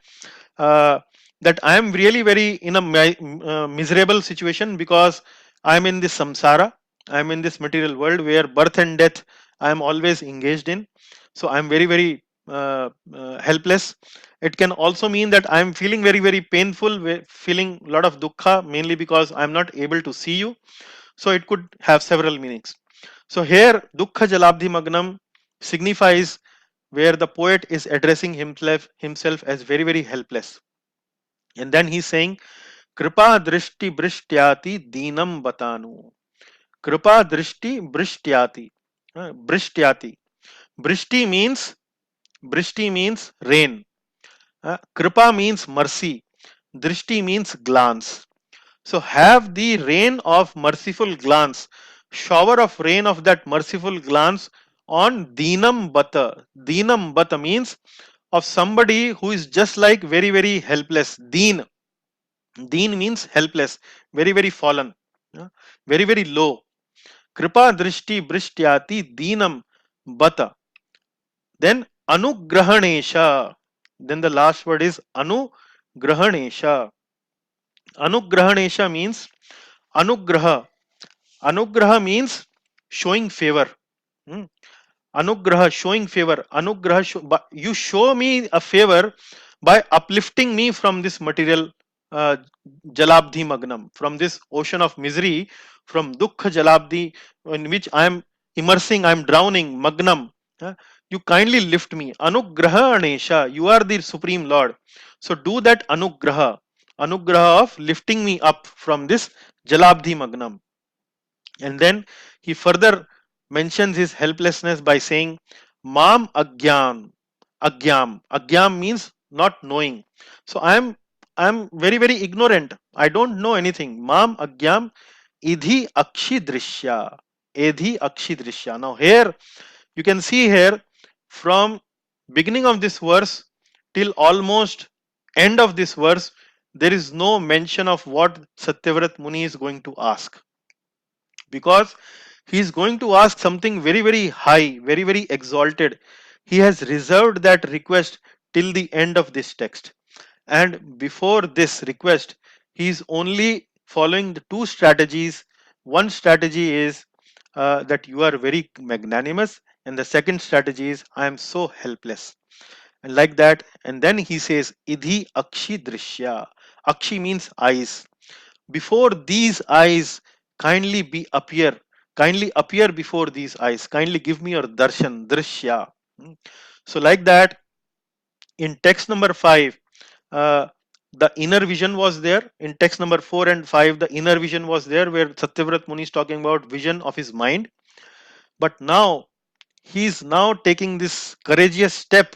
uh, that I am really very in a miserable situation because I am in this samsara. I am in this material world where birth and death I am always engaged in. So I am very very helpless. It can also mean that I am feeling very very painful, feeling a lot of dukkha, mainly because I am not able to see you. So it could have several meanings. So here dukkha jalabdhi magnam signifies where the poet is addressing himself as very very helpless. And then he's saying kripa drishti brishyati dinam batanu. Kripa drishti brishyati. Brishyati. Brishti means rain. Kripa means mercy. Drishti means glance. So have the rain of merciful glance, shower of rain of that merciful glance on Dinam Bata. Dinam Bata means of somebody who is just like very, very helpless. Deen means helpless, very, very fallen, very, very low. Kripa Drishti Brishyati Deenam Bata. Then Anugrahanesha. Then the last word is Anugrahanesha. Anugrahanesha means Anugraha. Anugraha means showing favor. Hmm. Anugraha, showing favor. Anugraha, you show me a favor by uplifting me from this material uh, jalabdhi magnam, from this ocean of misery, from dukkha jalabdhi in which I am immersing, I am drowning, magnam. You kindly lift me. Anugraha Anesha, you are the Supreme Lord. So do that anugraha of lifting me up from this jalabdhi magnam. And then he further mentions his helplessness by saying, Mam Agyam. Agyam means not knowing. So I'm very, very ignorant. I don't know anything. Mam Agyam Idhi Akshi Drishya. Edhi Akshi Drishya. Now here you can see here from beginning of this verse till almost end of this verse, there is no mention of what Satyavrat Muni is going to ask, because he is going to ask something very very high, very very exalted. He has reserved that request till the end of this text, and before this request he is only following the two strategies. One strategy is that you are very magnanimous, and the second strategy is I am so helpless, and like that. And then he says idhi akshi drishya. Akshi means eyes. Before these eyes, kindly be appear. Kindly appear before these eyes. Kindly give me your darshan, drishya. So like that, in text number 5, uh, the inner vision was there. In text number 4 and 5, the inner vision was there, where Satyavrat Muni is talking about vision of his mind. But now he is now taking this courageous step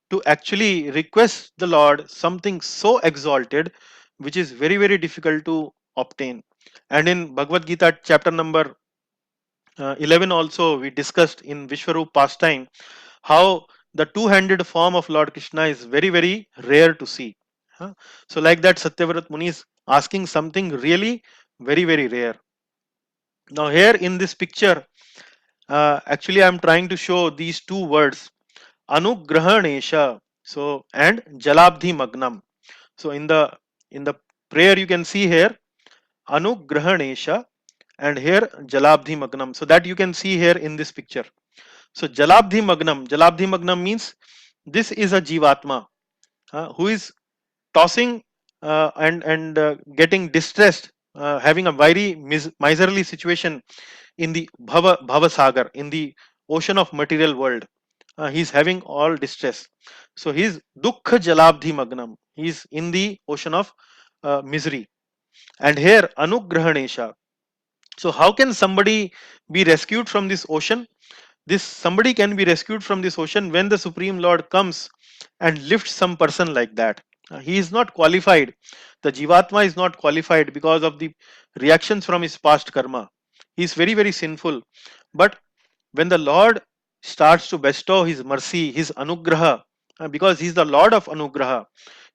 to actually request the Lord something so exalted, which is very, very difficult to obtain. And in Bhagavad Gita, chapter number 11, also, we discussed in Vishwarup pastime how the two-handed form of Lord Krishna is very, very rare to see. Huh? So, like that, Satyavrat Muni is asking something really very, very rare. Now, here in this picture, actually, I am trying to show these two words, Anugrahanesha, so and Jalabdhi Magnam. So, in the prayer, you can see here Anugrahanesha and here Jalabdhi Magnam. So, that you can see here in this picture. So Jalabdhi Magnam means this is a Jivatma who is tossing and getting distressed, having a very miserly situation in the Bhava Sagar, in the ocean of material world. He's having all distress. So he's Dukkha Jalabdhi Magnam. He's in the ocean of misery. And here Anugrahanesha. So how can somebody be rescued from this ocean? This somebody can be rescued from this ocean when the Supreme Lord comes and lifts some person like that. He is not qualified. The Jivatma is not qualified because of the reactions from his past karma. He is very, very sinful. But when the Lord starts to bestow his mercy, his anugraha, because he is the Lord of anugraha,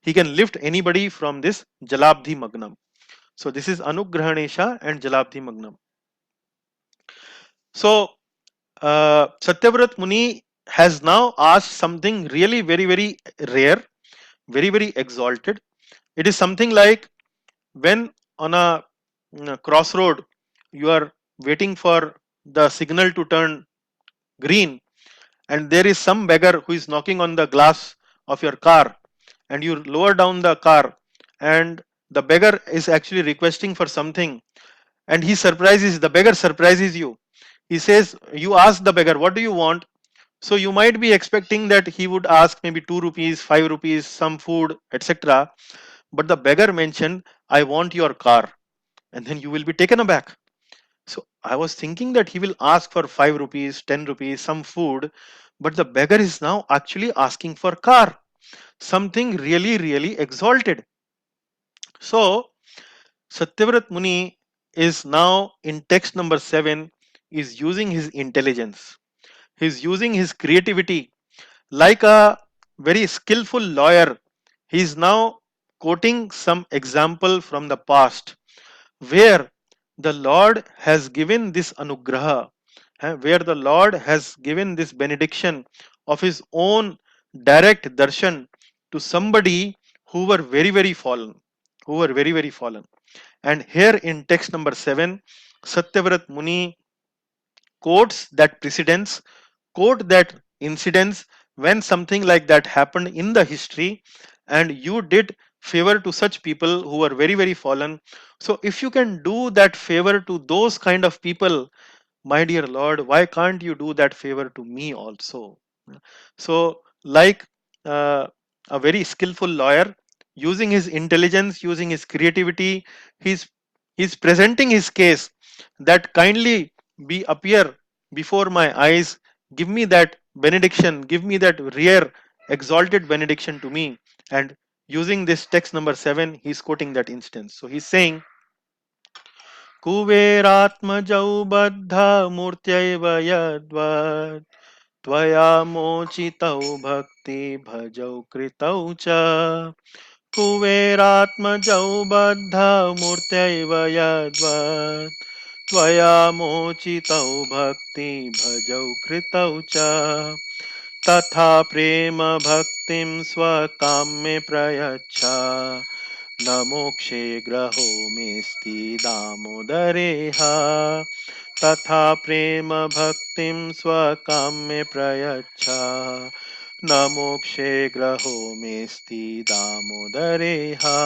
he can lift anybody from this Jalabdhi Magnam. So this is Anugrahanesha and Jalabdhi Magnam. So Satyavrat Muni has now asked something really very, very rare, very, very exalted. It is something like when on a crossroad you are waiting for the signal to turn green, and there is some beggar who is knocking on the glass of your car, and you lower down the car, and the beggar is actually requesting for something, and the beggar surprises you. He says, you ask the beggar, what do you want? So you might be expecting that he would ask maybe 2 rupees, 5 rupees, some food, etc. But the beggar mentioned, I want your car. And then you will be taken aback. So I was thinking that he will ask for 5 rupees, 10 rupees, some food. But the beggar is now actually asking for car. Something really, really exalted. So Satyavrat Muni is now in text number 7 is using his intelligence. He's using his creativity like a very skillful lawyer. He is now quoting some example from the past where the Lord has given this anugraha, where the Lord has given this benediction of his own direct darshan to somebody who were very, very fallen, who were very, very fallen. And here in text number 7, Satyavrat Muni quotes that precedence, quote that incidents when something like that happened in the history, and you did favor to such people who are very, very fallen. So if you can do that favor to those kind of people, my dear Lord, why can't you do that favor to me also? So like uh, a very skillful lawyer, using his intelligence, using his creativity, he's he's presenting his case that kindly be appear before my eyes, give me that benediction, give me that rare exalted benediction to me. And using this text number 7, he's quoting that instance. So he's saying, कुबेरात्मजौ बद्ध मूर्त्यैव यद्वत् त्वया मोचितौ भक्ति भजौ कृतौ च कुबेरात्मजौ बद्ध मूर्त्यैव यद्वत् त्वया मोचितौ भक्ति भजौ कृतौ च तथा प्रेम भक्तिं स्वकाम्ये प्रयच्छ न मोक्षे ग्रहो मेस्ति दामोदरेह तथा प्रेम भक्तिं स्वकाम्ये प्रयच्छ न मोक्षे ग्रहो मेस्ति damodareha.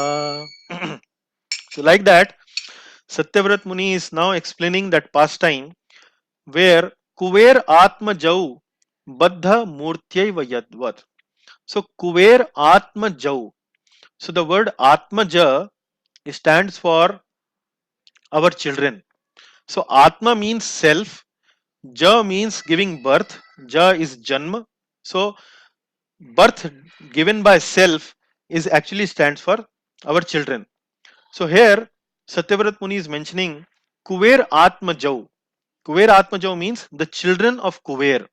So like that, Satyavrat Muni is now explaining that pastime where Kuver Atma Jau Baddha Murtyaiva Yadvat. So Kuver Atmajau. So the word Atmaja stands for our children. So Atma means self, Ja means giving birth, Ja is Janma. So birth given by self is actually stands for our children. So here Satyavrat Muni is mentioning Kuver Atmajau. Kuver Atmajau means the children of Kuver.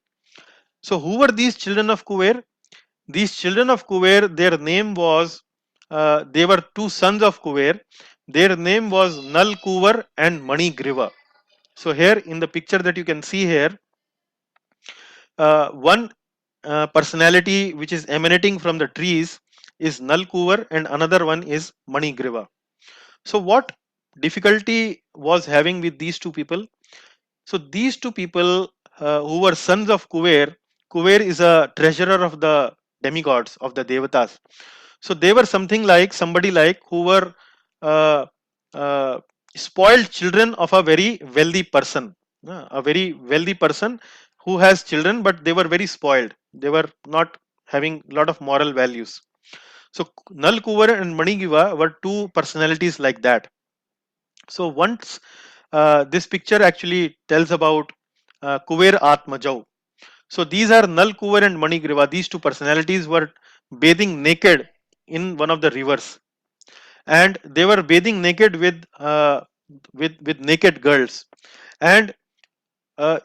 So who were these children of Kuver? These children of Kuver, their name was, they were two sons of Kuver. Their name was Nal Kuvar and Mani Griva. So here in the picture that you can see here, one personality which is emanating from the trees is Nal Kuvar and another one is Mani Griva. So what difficulty was having with these two people? So these two people who were sons of Kuver, Kuver is a treasurer of the demigods of the Devatas. So they were something like somebody like who were uh, uh, spoiled children of a very wealthy person, a very wealthy person who has children, but they were very spoiled. They were not having a lot of moral values. So Nal Kuvar and Manigiva were two personalities like that. So once this picture actually tells about Kuver Atmajau. So these are Nal Kuvar and Manigriva. These two personalities were bathing naked in one of the rivers, and they were bathing naked with naked girls. And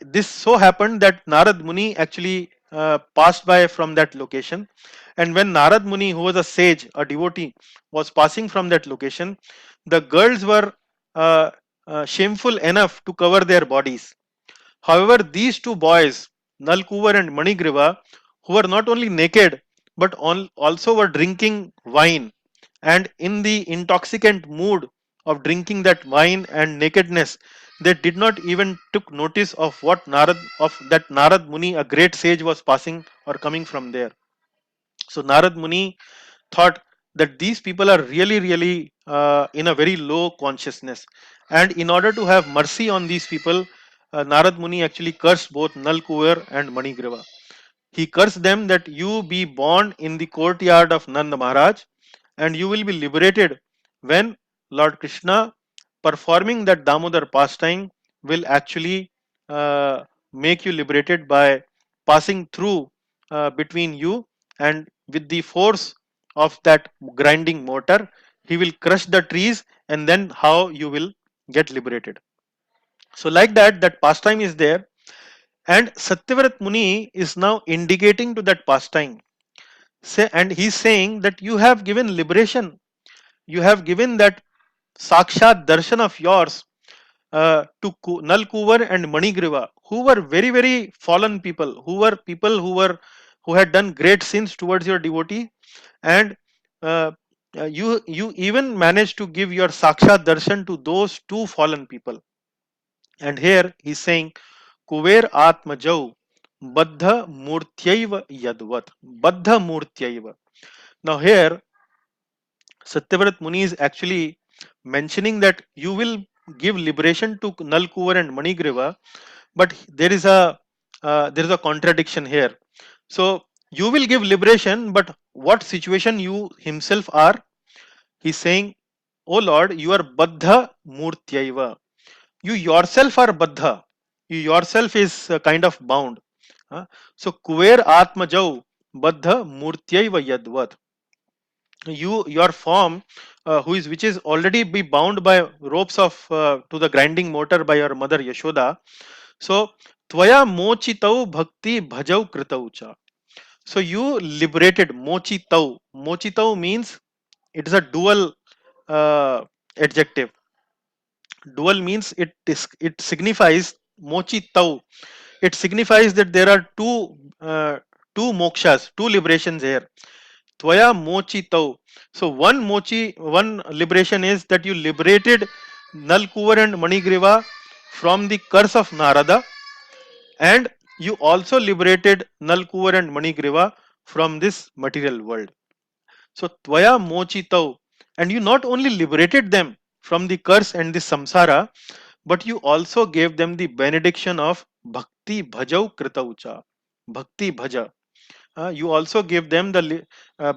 this so happened that Narad Muni actually passed by from that location. And when Narad Muni, who was a sage, a devotee, was passing from that location, the girls were uh, shameful enough to cover their bodies. However, these two boys, Nalkuvar and Manigriva, who were not only naked but also were drinking wine, and in the intoxicant mood of drinking that wine and nakedness, they did not even took notice of what Narad of that Narad Muni, a great sage, was passing or coming from there. So Narad Muni thought that these people are really in a very low consciousness, and in order to have mercy on these people, Narad Muni actually cursed both Nalkuver and Manigriva. He cursed them that you be born in the courtyard of Nanda Maharaj and you will be liberated when Lord Krishna, performing that Damodar pastime, will actually make you liberated by passing through between you, and with the force of that grinding mortar he will crush the trees, and then how you will get liberated. So like that pastime is there, and Satyavrat Muni is now indicating to that pastime. And he's saying that you have given liberation, you have given that sakshat darshan of yours to Nalkuvar and Manigriva, who were very fallen people, who were people who had done great sins towards your devotee, and uh, you even managed to give your sakshat darshan to those two fallen people. And here he's saying Kuver Atmajau Baddha Murtyaiva Yadvat. Baddha Murtyaiva. Now here Satyavrat Muni is actually mentioning that you will give liberation to Nalkuvar and Manigriva, but there is a contradiction here. So you will give liberation, but what situation you himself are? He's saying, "O Lord, you are Baddha Murtyaiva. You yourself are Baddha. You yourself is kind of bound. So Kuver Atmajau Baddha Murtyaiva Yadvat. Your form, who is which is already be bound by ropes of to the grinding mortar by your mother Yashoda. So Tvaya Mochitau Bhakti Bhajau Kritau cha. So you liberated Mochitau. Mochitau means it is a dual adjective. Dual means it signifies Mochitau. It signifies that there are two mokshas, two liberations here. Tvaya mochitau. So one liberation is that you liberated Nalkuvar and Manigriva from the curse of Narada, and you also liberated Nalkuvar and Manigriva from this material world. So Tvaya mochitau, and you not only liberated them from the curse and the samsara, but you also gave them the benediction of Bhakti Bhajau Kritaucha. Bhakti Bhaja. you also give them the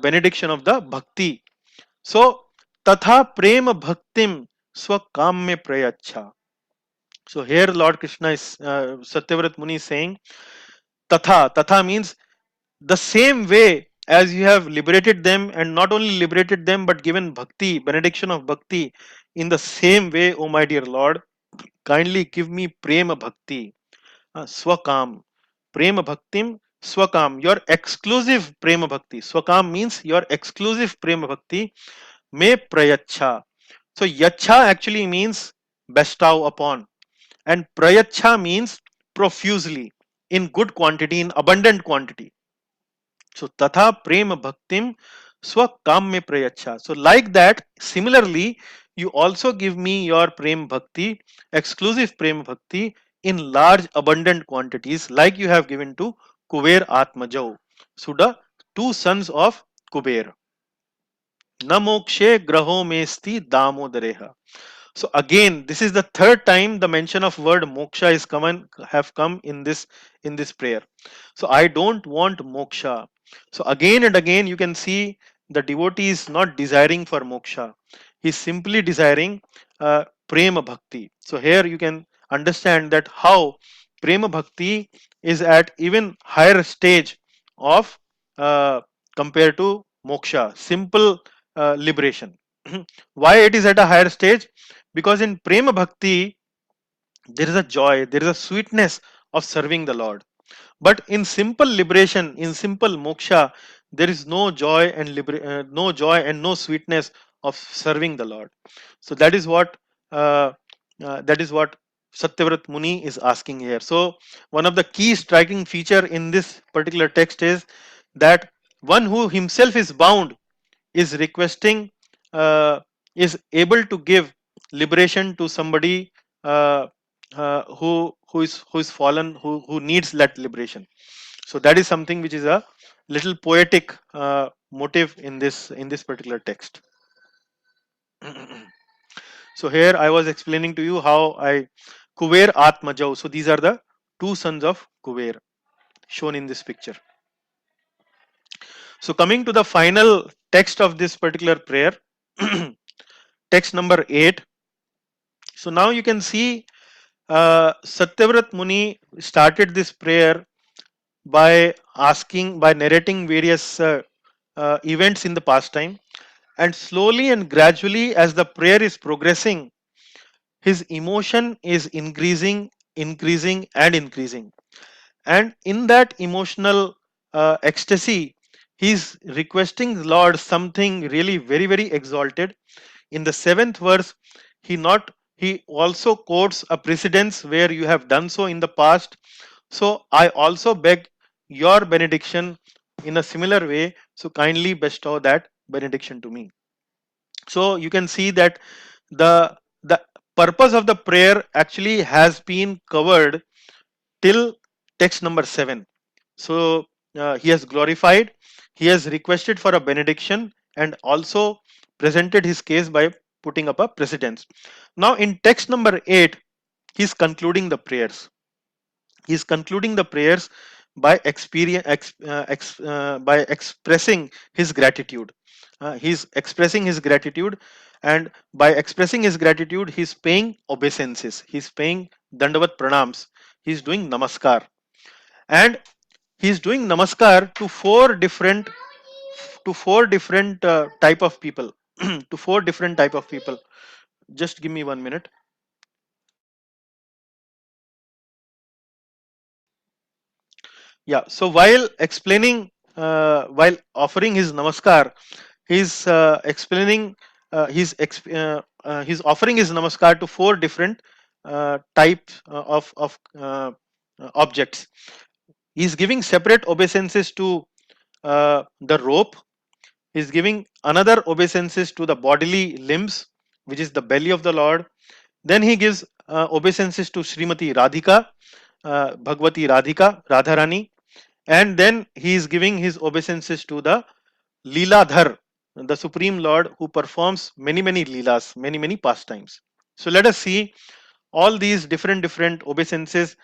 benediction of the bhakti. So, tatha prema bhaktim swakamya prayacha. So here Lord Krishna is Satyavrat Muni is saying tatha means the same way as you have liberated them, and not only liberated them but given bhakti, benediction of bhakti, in the same way, O my dear Lord, kindly give me prema bhakti, swakam, prema bhaktim, swakam, your exclusive prema bhakti. Swakam means your exclusive prema bhakti, me prayacha. So yacha actually means bestow upon, and prayacha means profusely, in good quantity, in abundant quantity. So tatha prema bhaktim swakamya prayacha. So like that, similarly, you also give me your prem bhakti, exclusive prem bhakti, in large abundant quantities, like you have given to Kuber Atmajau. So the two sons of Kuber. Na mokshe graho mesti damodareha. So again, this is the third time the mention of word moksha is have come in this prayer. So I don't want moksha. So again and again you can see the devotee is not desiring for moksha. He's simply desiring prema bhakti. So here you can understand that how prema bhakti is at even higher stage of compared to moksha, simple liberation. Why it is at a higher stage? Because in prema bhakti there is a joy, there is a sweetness of serving the Lord. But in simple liberation, in simple moksha, there is no joy and no joy and no sweetness of serving the Lord. So uh, that is what Satyavrat Muni is asking here. So one of the key striking feature in this particular text is that one who himself is bound is requesting, is able to give liberation to somebody who is fallen, who needs that liberation. So that is something which is a little poetic motive in this particular text. So here I was explaining to you how I Kuber Atmajau. So these are the two sons of Kuber shown in this picture. So coming to the final text of this particular prayer, text number 8. So now you can see Satyavrat Muni started this prayer by narrating various events in the past time, and slowly and gradually, as the prayer is progressing, his emotion is increasing, increasing, and increasing. And in that emotional ecstasy, he's requesting the Lord something really very, very exalted. In the seventh verse, he also quotes a precedence where you have done so in the past. So I also beg your benediction in a similar way. So kindly bestow that benediction to me. So you can see that the purpose of the prayer actually has been covered till text number 7. So he has glorified, he has requested for a benediction, and also presented his case by putting up a precedence. Now in text number 8, he is concluding the prayers. He is concluding the prayers by by expressing his gratitude. He is expressing his gratitude, and by expressing his gratitude, he is paying obeisances. He is paying dandavat pranams. He is doing namaskar, and he is doing namaskar to four different type of people. To four different type of people. Just give me 1 minute. Yeah, so while offering his namaskar, he's explaining, he's offering his namaskar to four different types of objects. He's giving separate obeisances to the rope. He's giving another obeisances to the bodily limbs, which is the belly of the Lord. Then he gives obeisances to Srimati Radhika, Bhagwati Radhika, Radharani, and then he is giving his obeisances to the Leeladhar, the Supreme Lord who performs many, many Leelas, many, many pastimes. So let us see all these different obeisances,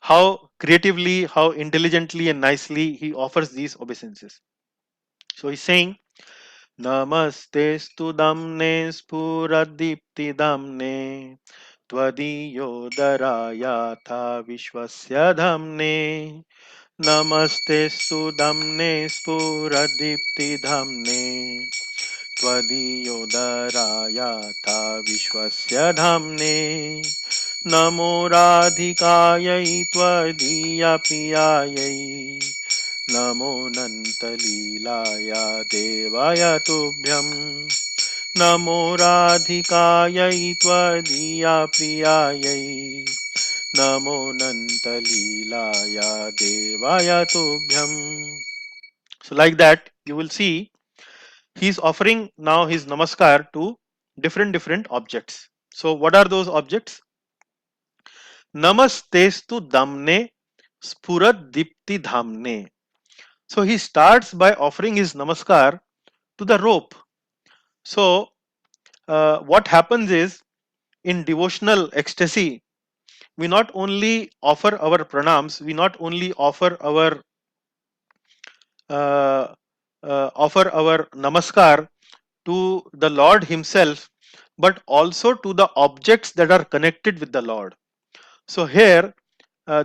how creatively, how intelligently and nicely he offers these obeisances. So he's saying, Namaste stu damne spuradipti damne Tvadiyodarayatha Vishwasya Dhamne. Namaste stu damne spuradipti dhamne Tvadiyodarayatha Vishwasya Dhamne. Namo Radhikayai Tvadiya Priyayai Namo Nantalilaya Devaya Tubhyam Namo Radhikayai Tvadiya Priyayai Namo Nantalilaya Devaya Tubhyam. So like that you will see he's offering now his namaskar to different objects. So what are those objects? Namastestu damne spurad dipti dhamne. So he starts by offering his namaskar to the rope. So what happens is in devotional ecstasy, we not only offer our pranams, we not only uh, offer our namaskar to the Lord Himself, but also to the objects that are connected with the Lord. So here,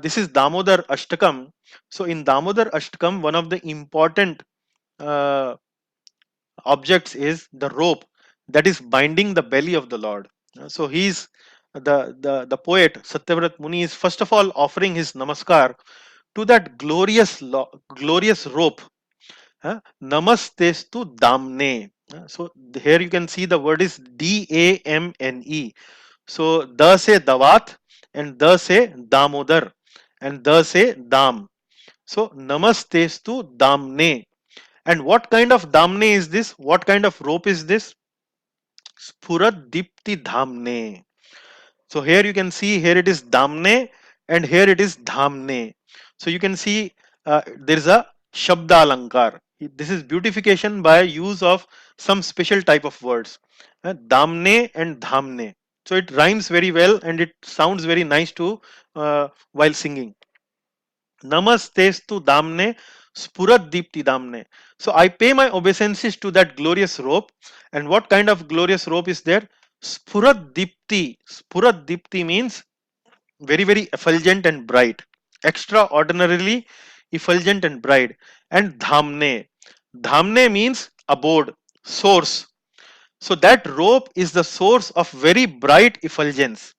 this is Damodar Ashtakam. So in Damodar Ashtakam, one of the important uh, objects is the rope that is binding the belly of the Lord. So he's the poet Satyavrat Muni is first of all offering his namaskar to that glorious rope. Namastestu damne. So here you can see the word is Damne. So the say Davat and the say Damodar and the say Dam. So namastestu damne. And what kind of damne is this? What kind of rope is this? Spurat dipti dhamne. So here you can see here it is damne and here it is dhamne. So you can see there is a shabda alankar. This is beautification by use of some special type of words. Damne and dhamne. So it rhymes very well and it sounds very nice to while singing. Namastestu damne spurat dipti damne. So I pay my obeisances to that glorious rope. And what kind of glorious rope is there? Spurat dipti. Spurat dipti means very effulgent and bright, extraordinarily effulgent and bright. And dhamne means abode, source. So that rope is the source of very bright effulgence.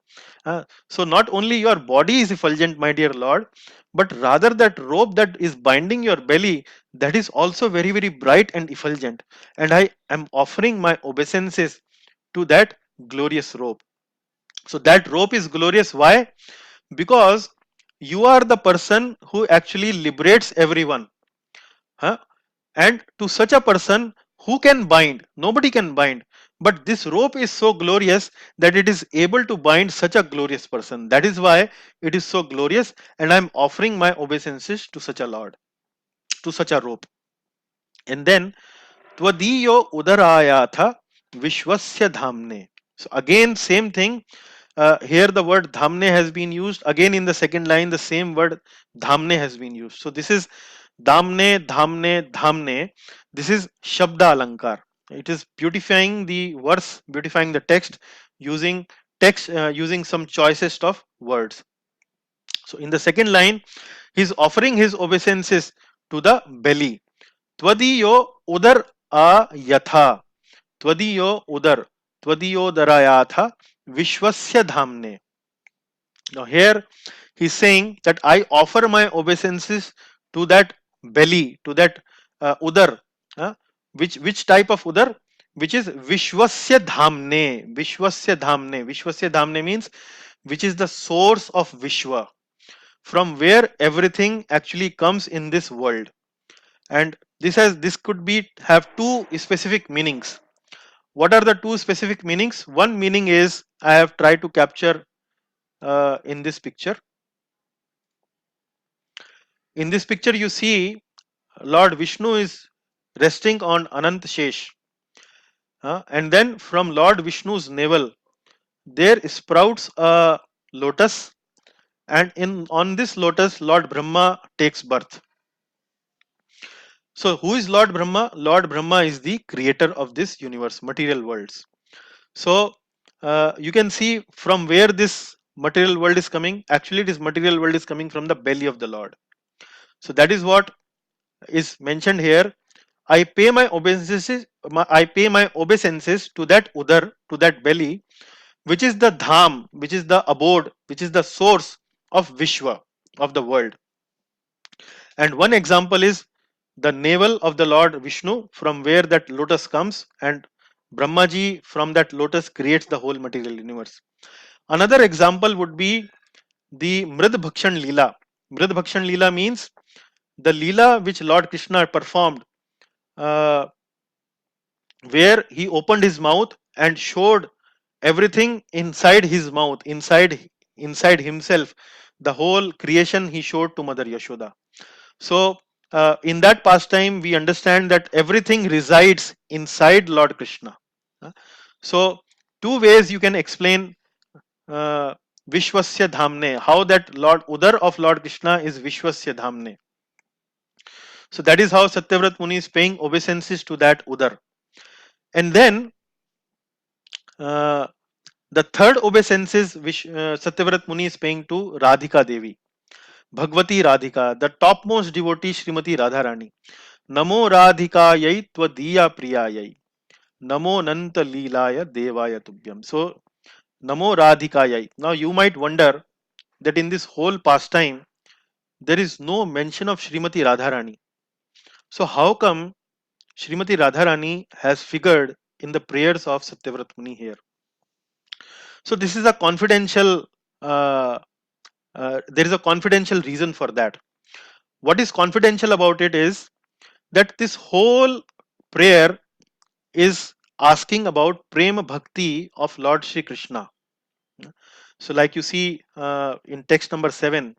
So not only your body is effulgent, my dear Lord, but rather that rope that is binding your belly, that is also very bright and effulgent. And I am offering my obeisances to that glorious rope. So that rope is glorious. Why? Because you are the person who actually liberates everyone. Huh? And to such a person, who can bind? Nobody can bind. But this rope is so glorious that it is able to bind such a glorious person. That is why it is so glorious, and I am offering my obeisances to such a Lord, to such a rope. And then Tvadiyo udarayatha vishwasya dhamne. So again, same thing. Here the word dhamne has been used. Again in the second line, the same word dhamne has been used. So this is damne, dhamne, dhamne. This is Shabda Alankar. It is beautifying the verse, beautifying the text, using using some choicest of words. So in the second line, he is offering his obeisances to the belly. Tvadiyo udar a yatha. Tvadiyo udar. Tvadiyo darayatha. Vishwasya dhamne. Now here he's saying that I offer my obeisances to that belly, to that udar. Which type of udar? Which is Vishwasya Dhamne. Vishwasya Dhamne. Vishwasya Dhamne means which is the source of Vishwa, from where everything actually comes in this world. And this could be have two specific meanings. What are the two specific meanings? One meaning is I have tried to capture in this picture. In this picture, you see Lord Vishnu is resting on Anant Shesh. And then from Lord Vishnu's navel, there sprouts a lotus, and in on this lotus Lord Brahma takes birth. So who is Lord Brahma? Lord Brahma is the creator of this universe, material worlds. So you can see from where this material world is coming. Actually, this material world is coming from the belly of the Lord. So that is what is mentioned here. I pay my obeisances. I pay my obeisances to that udar, to that belly, which is the dham, which is the abode, which is the source of Vishwa, of the world. And one example is the navel of the Lord Vishnu, from where that lotus comes, and Brahmaji from that lotus creates the whole material universe. Another example would be the Mrid Bhakshan Leela. Mrid Bhakshan Leela means the Leela which Lord Krishna performed, uh, where he opened his mouth and showed everything inside his mouth, inside himself, the whole creation he showed to Mother Yashoda. So in that pastime we understand that everything resides inside Lord Krishna. Uh, so two ways you can explain uh, Vishwasya Dhamne, how that Lord Udar of Lord Krishna is Vishwasya Dhamne. So that is how Satyavrat Muni is paying obeisances to that Udar. And then uh, the third obeisances which Satyavrat Muni is paying to Radhika Devi, Bhagwati Radhika, the topmost devotee Srimati Radharani. Namo Radhikayai Tvadiya Priyayai. Namo Nanta Leelaya Devaya Tubhyam. So Namo Radhikayai. Now you might wonder that in this whole pastime there is no mention of Srimati Radharani. So how come Srimati Radharani has figured in the prayers of Satyavrat Muni here? So this is a confidential. There is a confidential reason for that. What is confidential about it is that this whole prayer is asking about prema bhakti of Lord Shri Krishna. So, like you see in text number 7,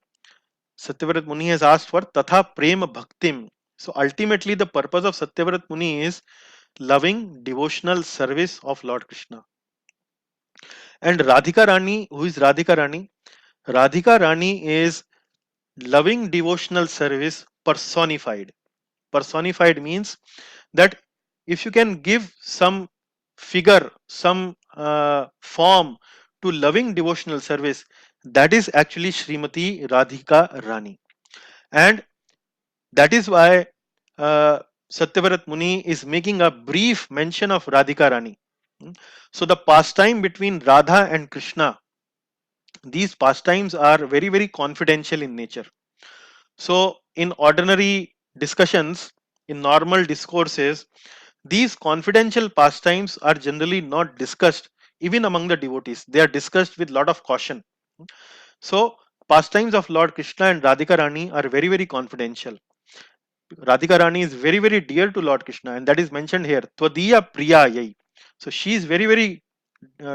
Satyavrat Muni has asked for Tatha Prema Bhaktim. So, ultimately, the purpose of Satyavrat Muni is loving devotional service of Lord Krishna. And Radhika Rani, who is Radhika Rani? Radhika Rani is loving devotional service personified. Personified means that if you can give some figure, some form to loving devotional service, that is actually Srimati Radhika Rani. And that is why Satyavrat Muni is making a brief mention of Radhika Rani. So the pastime between Radha and Krishna, these pastimes are very, very confidential in nature. So in ordinary discussions, in normal discourses, these confidential pastimes are generally not discussed even among the devotees. They are discussed with lot of caution. So pastimes of Lord Krishna and Radhika Rani are very, very confidential. Radhika Rani is very, very dear to Lord Krishna, and that is mentioned here. Tvadiya Priya Yai. So she is very, very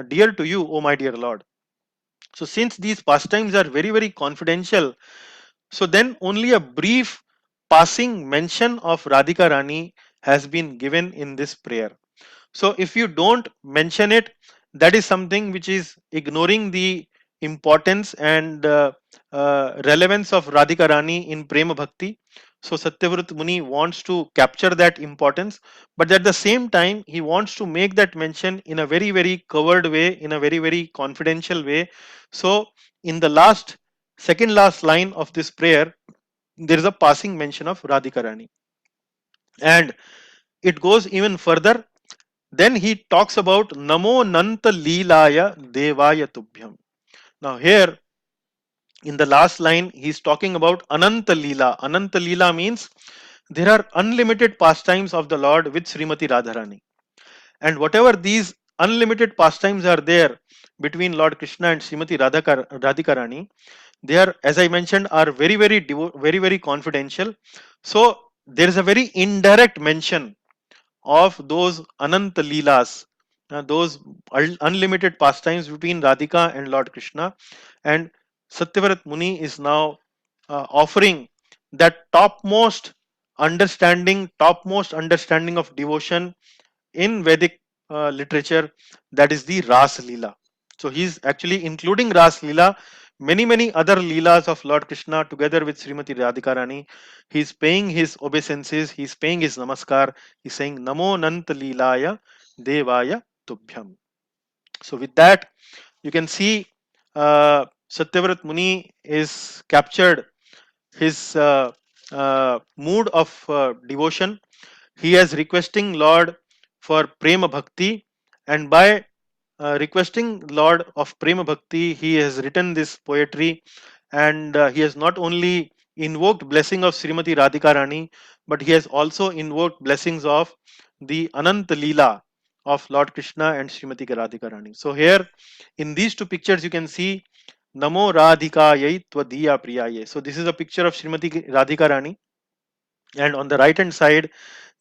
dear to you, O my dear Lord. So since these pastimes are very, very confidential, so then only a brief passing mention of Radhika Rani has been given in this prayer. So if you don't mention it, that is something which is ignoring the importance and relevance of Radhika Rani in Prema Bhakti. So Satyavrat Muni wants to capture that importance, but at the same time he wants to make that mention in a very, very covered way, in a very, very confidential way. So in the second last line of this prayer, there is a passing mention of Radhika Rani, and it goes even further. Then he talks about Namo Nanta Leelaya Devaya Tubhyam. Now here in the last line he is talking about Ananta Leela. Ananta Leela means there are unlimited pastimes of the Lord with Srimati Radharani, and whatever these unlimited pastimes are there between Lord Krishna and Srimati Radhika Rani, they are, as I mentioned, are very, very very, very confidential. So there is a very indirect mention of those Ananta Leelas, those unlimited pastimes between Radhika and Lord Krishna. And Satyavrat Muni is now offering that topmost understanding of devotion in Vedic literature, that is the Ras Leela. So he's actually including Ras Leela many other leelas of Lord Krishna together with Srimati Radhika Rani. He's paying his obeisances, he's paying his namaskar, he's saying Namo Nant Leelaya Devaya Tubhyam. So with that, you can see Satyavrat Muni is captured his mood of devotion. He is requesting Lord for Prema Bhakti, and by requesting Lord of Prema Bhakti, he has written this poetry, and he has not only invoked blessing of Srimati Radhika Rani, but he has also invoked blessings of the Anant Leela of Lord Krishna and Srimati Radhika Rani. So here, in these two pictures, you can see Namo Radhikayai Tvadiya Priyaye. So this is a picture of Srimati Radhika Rani, and on the right hand side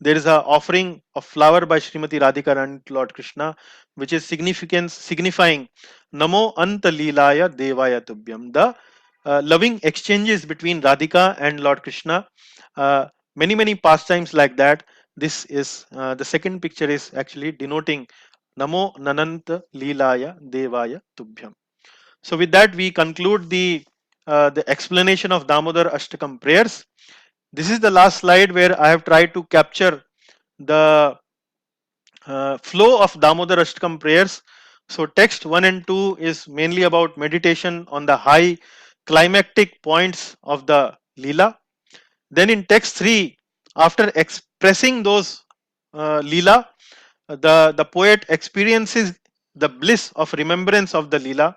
there is a offering of flower by Srimati Radhika Rani to Lord Krishna, which is significance signifying Namo Anta Leelaya Devaya Tubhyam, the loving exchanges between Radhika and Lord Krishna. Many pastimes like that. This is the second picture is actually denoting Namo Nananta Leelaya Devaya Tubhyam. So with that we conclude the explanation of Damodar Ashtakam prayers. This is the last slide where I have tried to capture the flow of Damodar Ashtakam prayers. So text 1 and 2 is mainly about meditation on the high climactic points of the Leela. Then in text 3, after expressing those Leela, the poet experiences the bliss of remembrance of the Leela,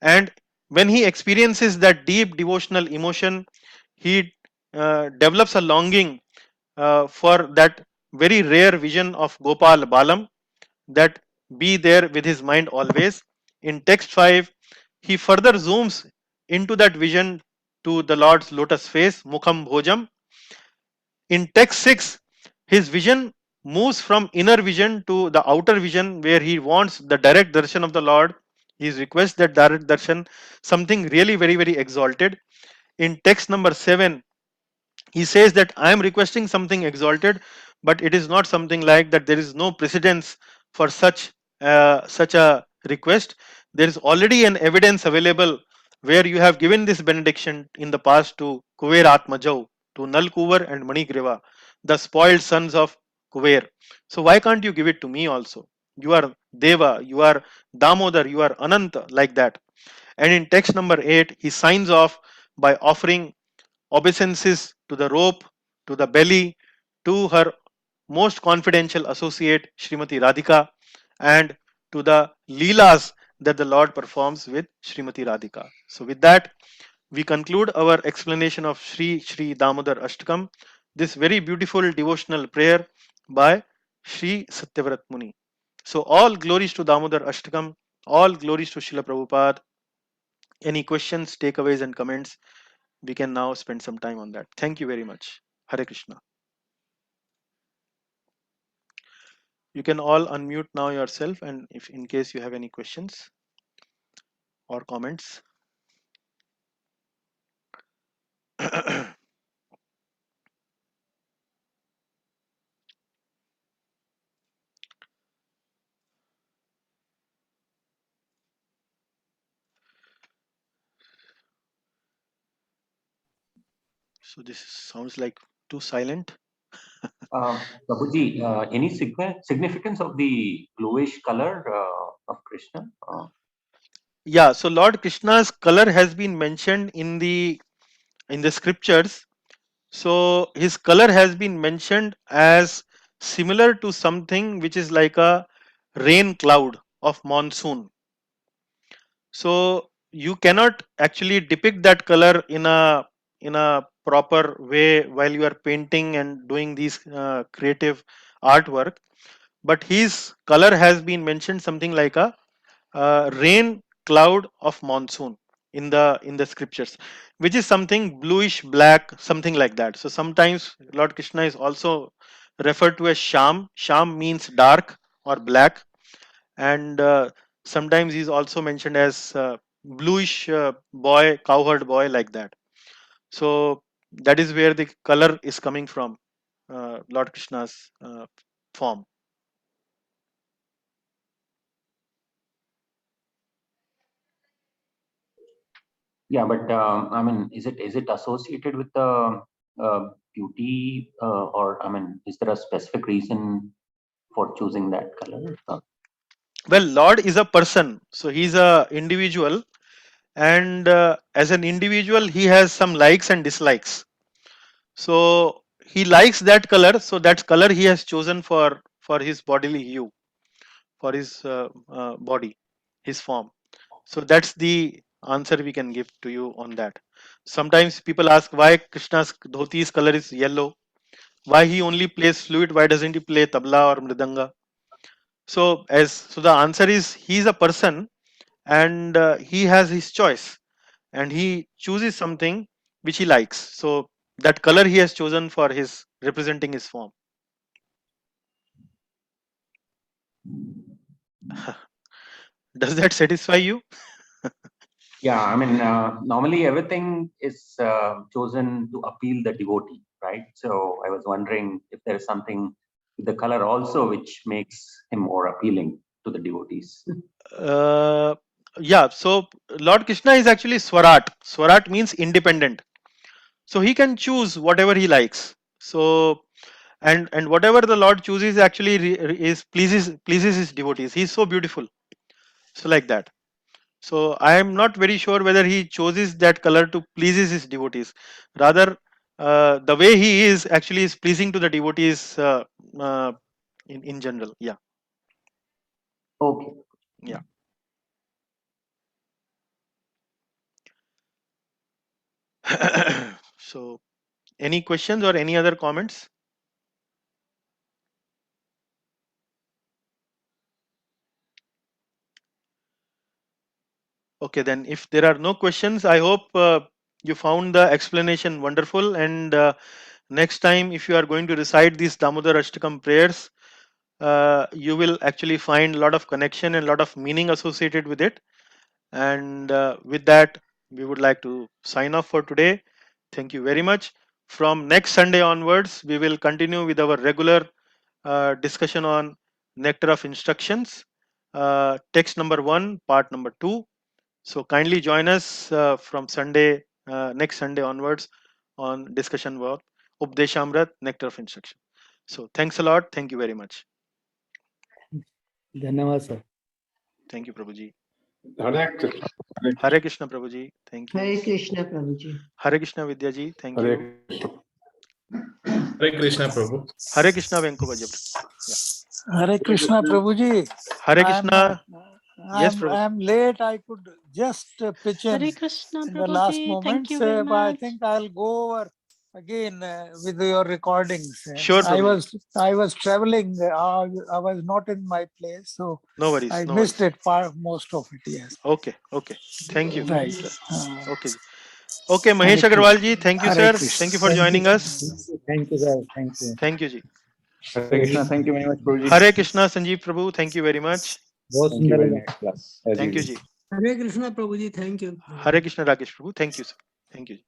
and when he experiences that deep devotional emotion, he develops a longing for that very rare vision of Gopal Balam, that be there with his mind always. In text 5, he further zooms into that vision to the Lord's lotus face, Mukham Bhojam. In text 6, his vision moves from inner vision to the outer vision where he wants the direct darshan of the Lord. He requests that direct darshan, something really very exalted. In text number 7, he says that I am requesting something exalted, but it is not something like that. There is no precedence for such a request. There is already an evidence available where you have given this benediction in the past to Kuver Atmajau, to Nalkuvar and Manigriva, the spoiled sons of Kuver. So why can't you give it to me also? You are Deva, you are Damodar, you are Ananta, like that. And in text number 8, he signs off by offering obeisances to the rope, to the belly, to her most confidential associate, Srimati Radhika, and to the Leelas that the Lord performs with Srimati Radhika. So, with that, we conclude our explanation of Sri Damodar Ashtakam, this very beautiful devotional prayer by Sri Satyavrat Muni. So, all glories to Damodar Ashtakam, all glories to Srila Prabhupada. Any questions, takeaways, and comments? We can now spend some time on that. Thank you very much. Hare Krishna. You can all unmute now yourself, and if in case you have any questions or comments. So this sounds like too silent. Prabhuji, any significance of the bluish color of Krishna? Yeah, so Lord Krishna's color has been mentioned in the scriptures. So his color has been mentioned as similar to something which is like a rain cloud of monsoon. So you cannot actually depict that color in a proper way while you are painting and doing these creative artwork, but his color has been mentioned something like a rain cloud of monsoon in the scriptures, which is something bluish black, something like that. So sometimes Lord Krishna is also referred to as Sham means dark or black, and sometimes he's also mentioned as bluish boy, cowherd boy, like that. So that is where the color is coming from, Lord Krishna's form. Yeah, but I mean, is it associated with the beauty, or I mean, is there a specific reason for choosing that color? Well, Lord is a person, so he's a individual, and as an individual, he has some likes and dislikes. So he likes that color, so that color he has chosen for his bodily hue, for his body, his form. So that's the answer we can give to you on that. Sometimes people ask why Krishna's dhoti's color is yellow, why he only plays flute, why doesn't he play tabla or mridanga? So the answer is he's a person, and he has his choice, and he chooses something which he likes. So that color he has chosen for his representing his form. Does that satisfy you? Yeah, I mean, normally everything is chosen to appeal the devotee, right? So I was wondering if there is something with the color also which makes him more appealing to the devotees. Yeah, so Lord Krishna is actually Swarat. Swarat means independent. So he can choose whatever he likes. So and whatever the Lord chooses actually is pleases his devotees. He's so beautiful. So like that. So I am not very sure whether he chooses that color to pleases his devotees. Rather, the way he is actually is pleasing to the devotees uh, in general. Yeah, Okay. yeah. So any questions or any other comments? Okay, then if there are no questions, I hope you found the explanation wonderful. And next time, if you are going to recite these Damodar Ashtakam prayers, you will actually find a lot of connection and a lot of meaning associated with it. And with that, we would like to sign off for today. Thank you very much. From next Sunday onwards, we will continue with our regular discussion on Nectar of Instructions, text number 1, part number 2. So kindly join us from Sunday, next Sunday onwards on discussion about Updeshamrat, Nectar of Instruction. So thanks a lot. Thank you very much. धन्यवाद sir. Thank you, Prabhuji. Hare Krishna. Hare Krishna, Prabhuji. Thank you. Hare Krishna, Prabhuji. Hare Krishna, Vidyaji. Thank Hare you. Krishna. Hare Krishna, Prabhu. Hare Krishna, Venkubaja. Hare Krishna, Prabhuji. Hare Krishna. Yes, Prabhu. I'm late. I could just pitch in Hare Krishna, in the last Prabhuji. Thank moments, you very but I much. think I'll go over again with your recordings. Sure, Prabhuji. I was traveling. I was not in my place, so No worries. I No missed worries. it. Most of it. Yes. Okay. Okay. Thank you. Right. Okay. Okay, Mahesh Hare Agarwal ji. Thank you, Hare sir. Krishna. Thank you for joining us. Thank you, sir. Thank you. Thank you, ji. Hare Krishna. Thank you very much, Prabhuji. Hare Krishna, Sanjeev Prabhu. Thank you very much. बहुत Thank you सुंदर very लगा. much, class. As Thank you, usual. ji. Hare Krishna, Prabhuji. Thank you. Hare Krishna, Rakesh Prabhu. Thank you, sir. Thank you.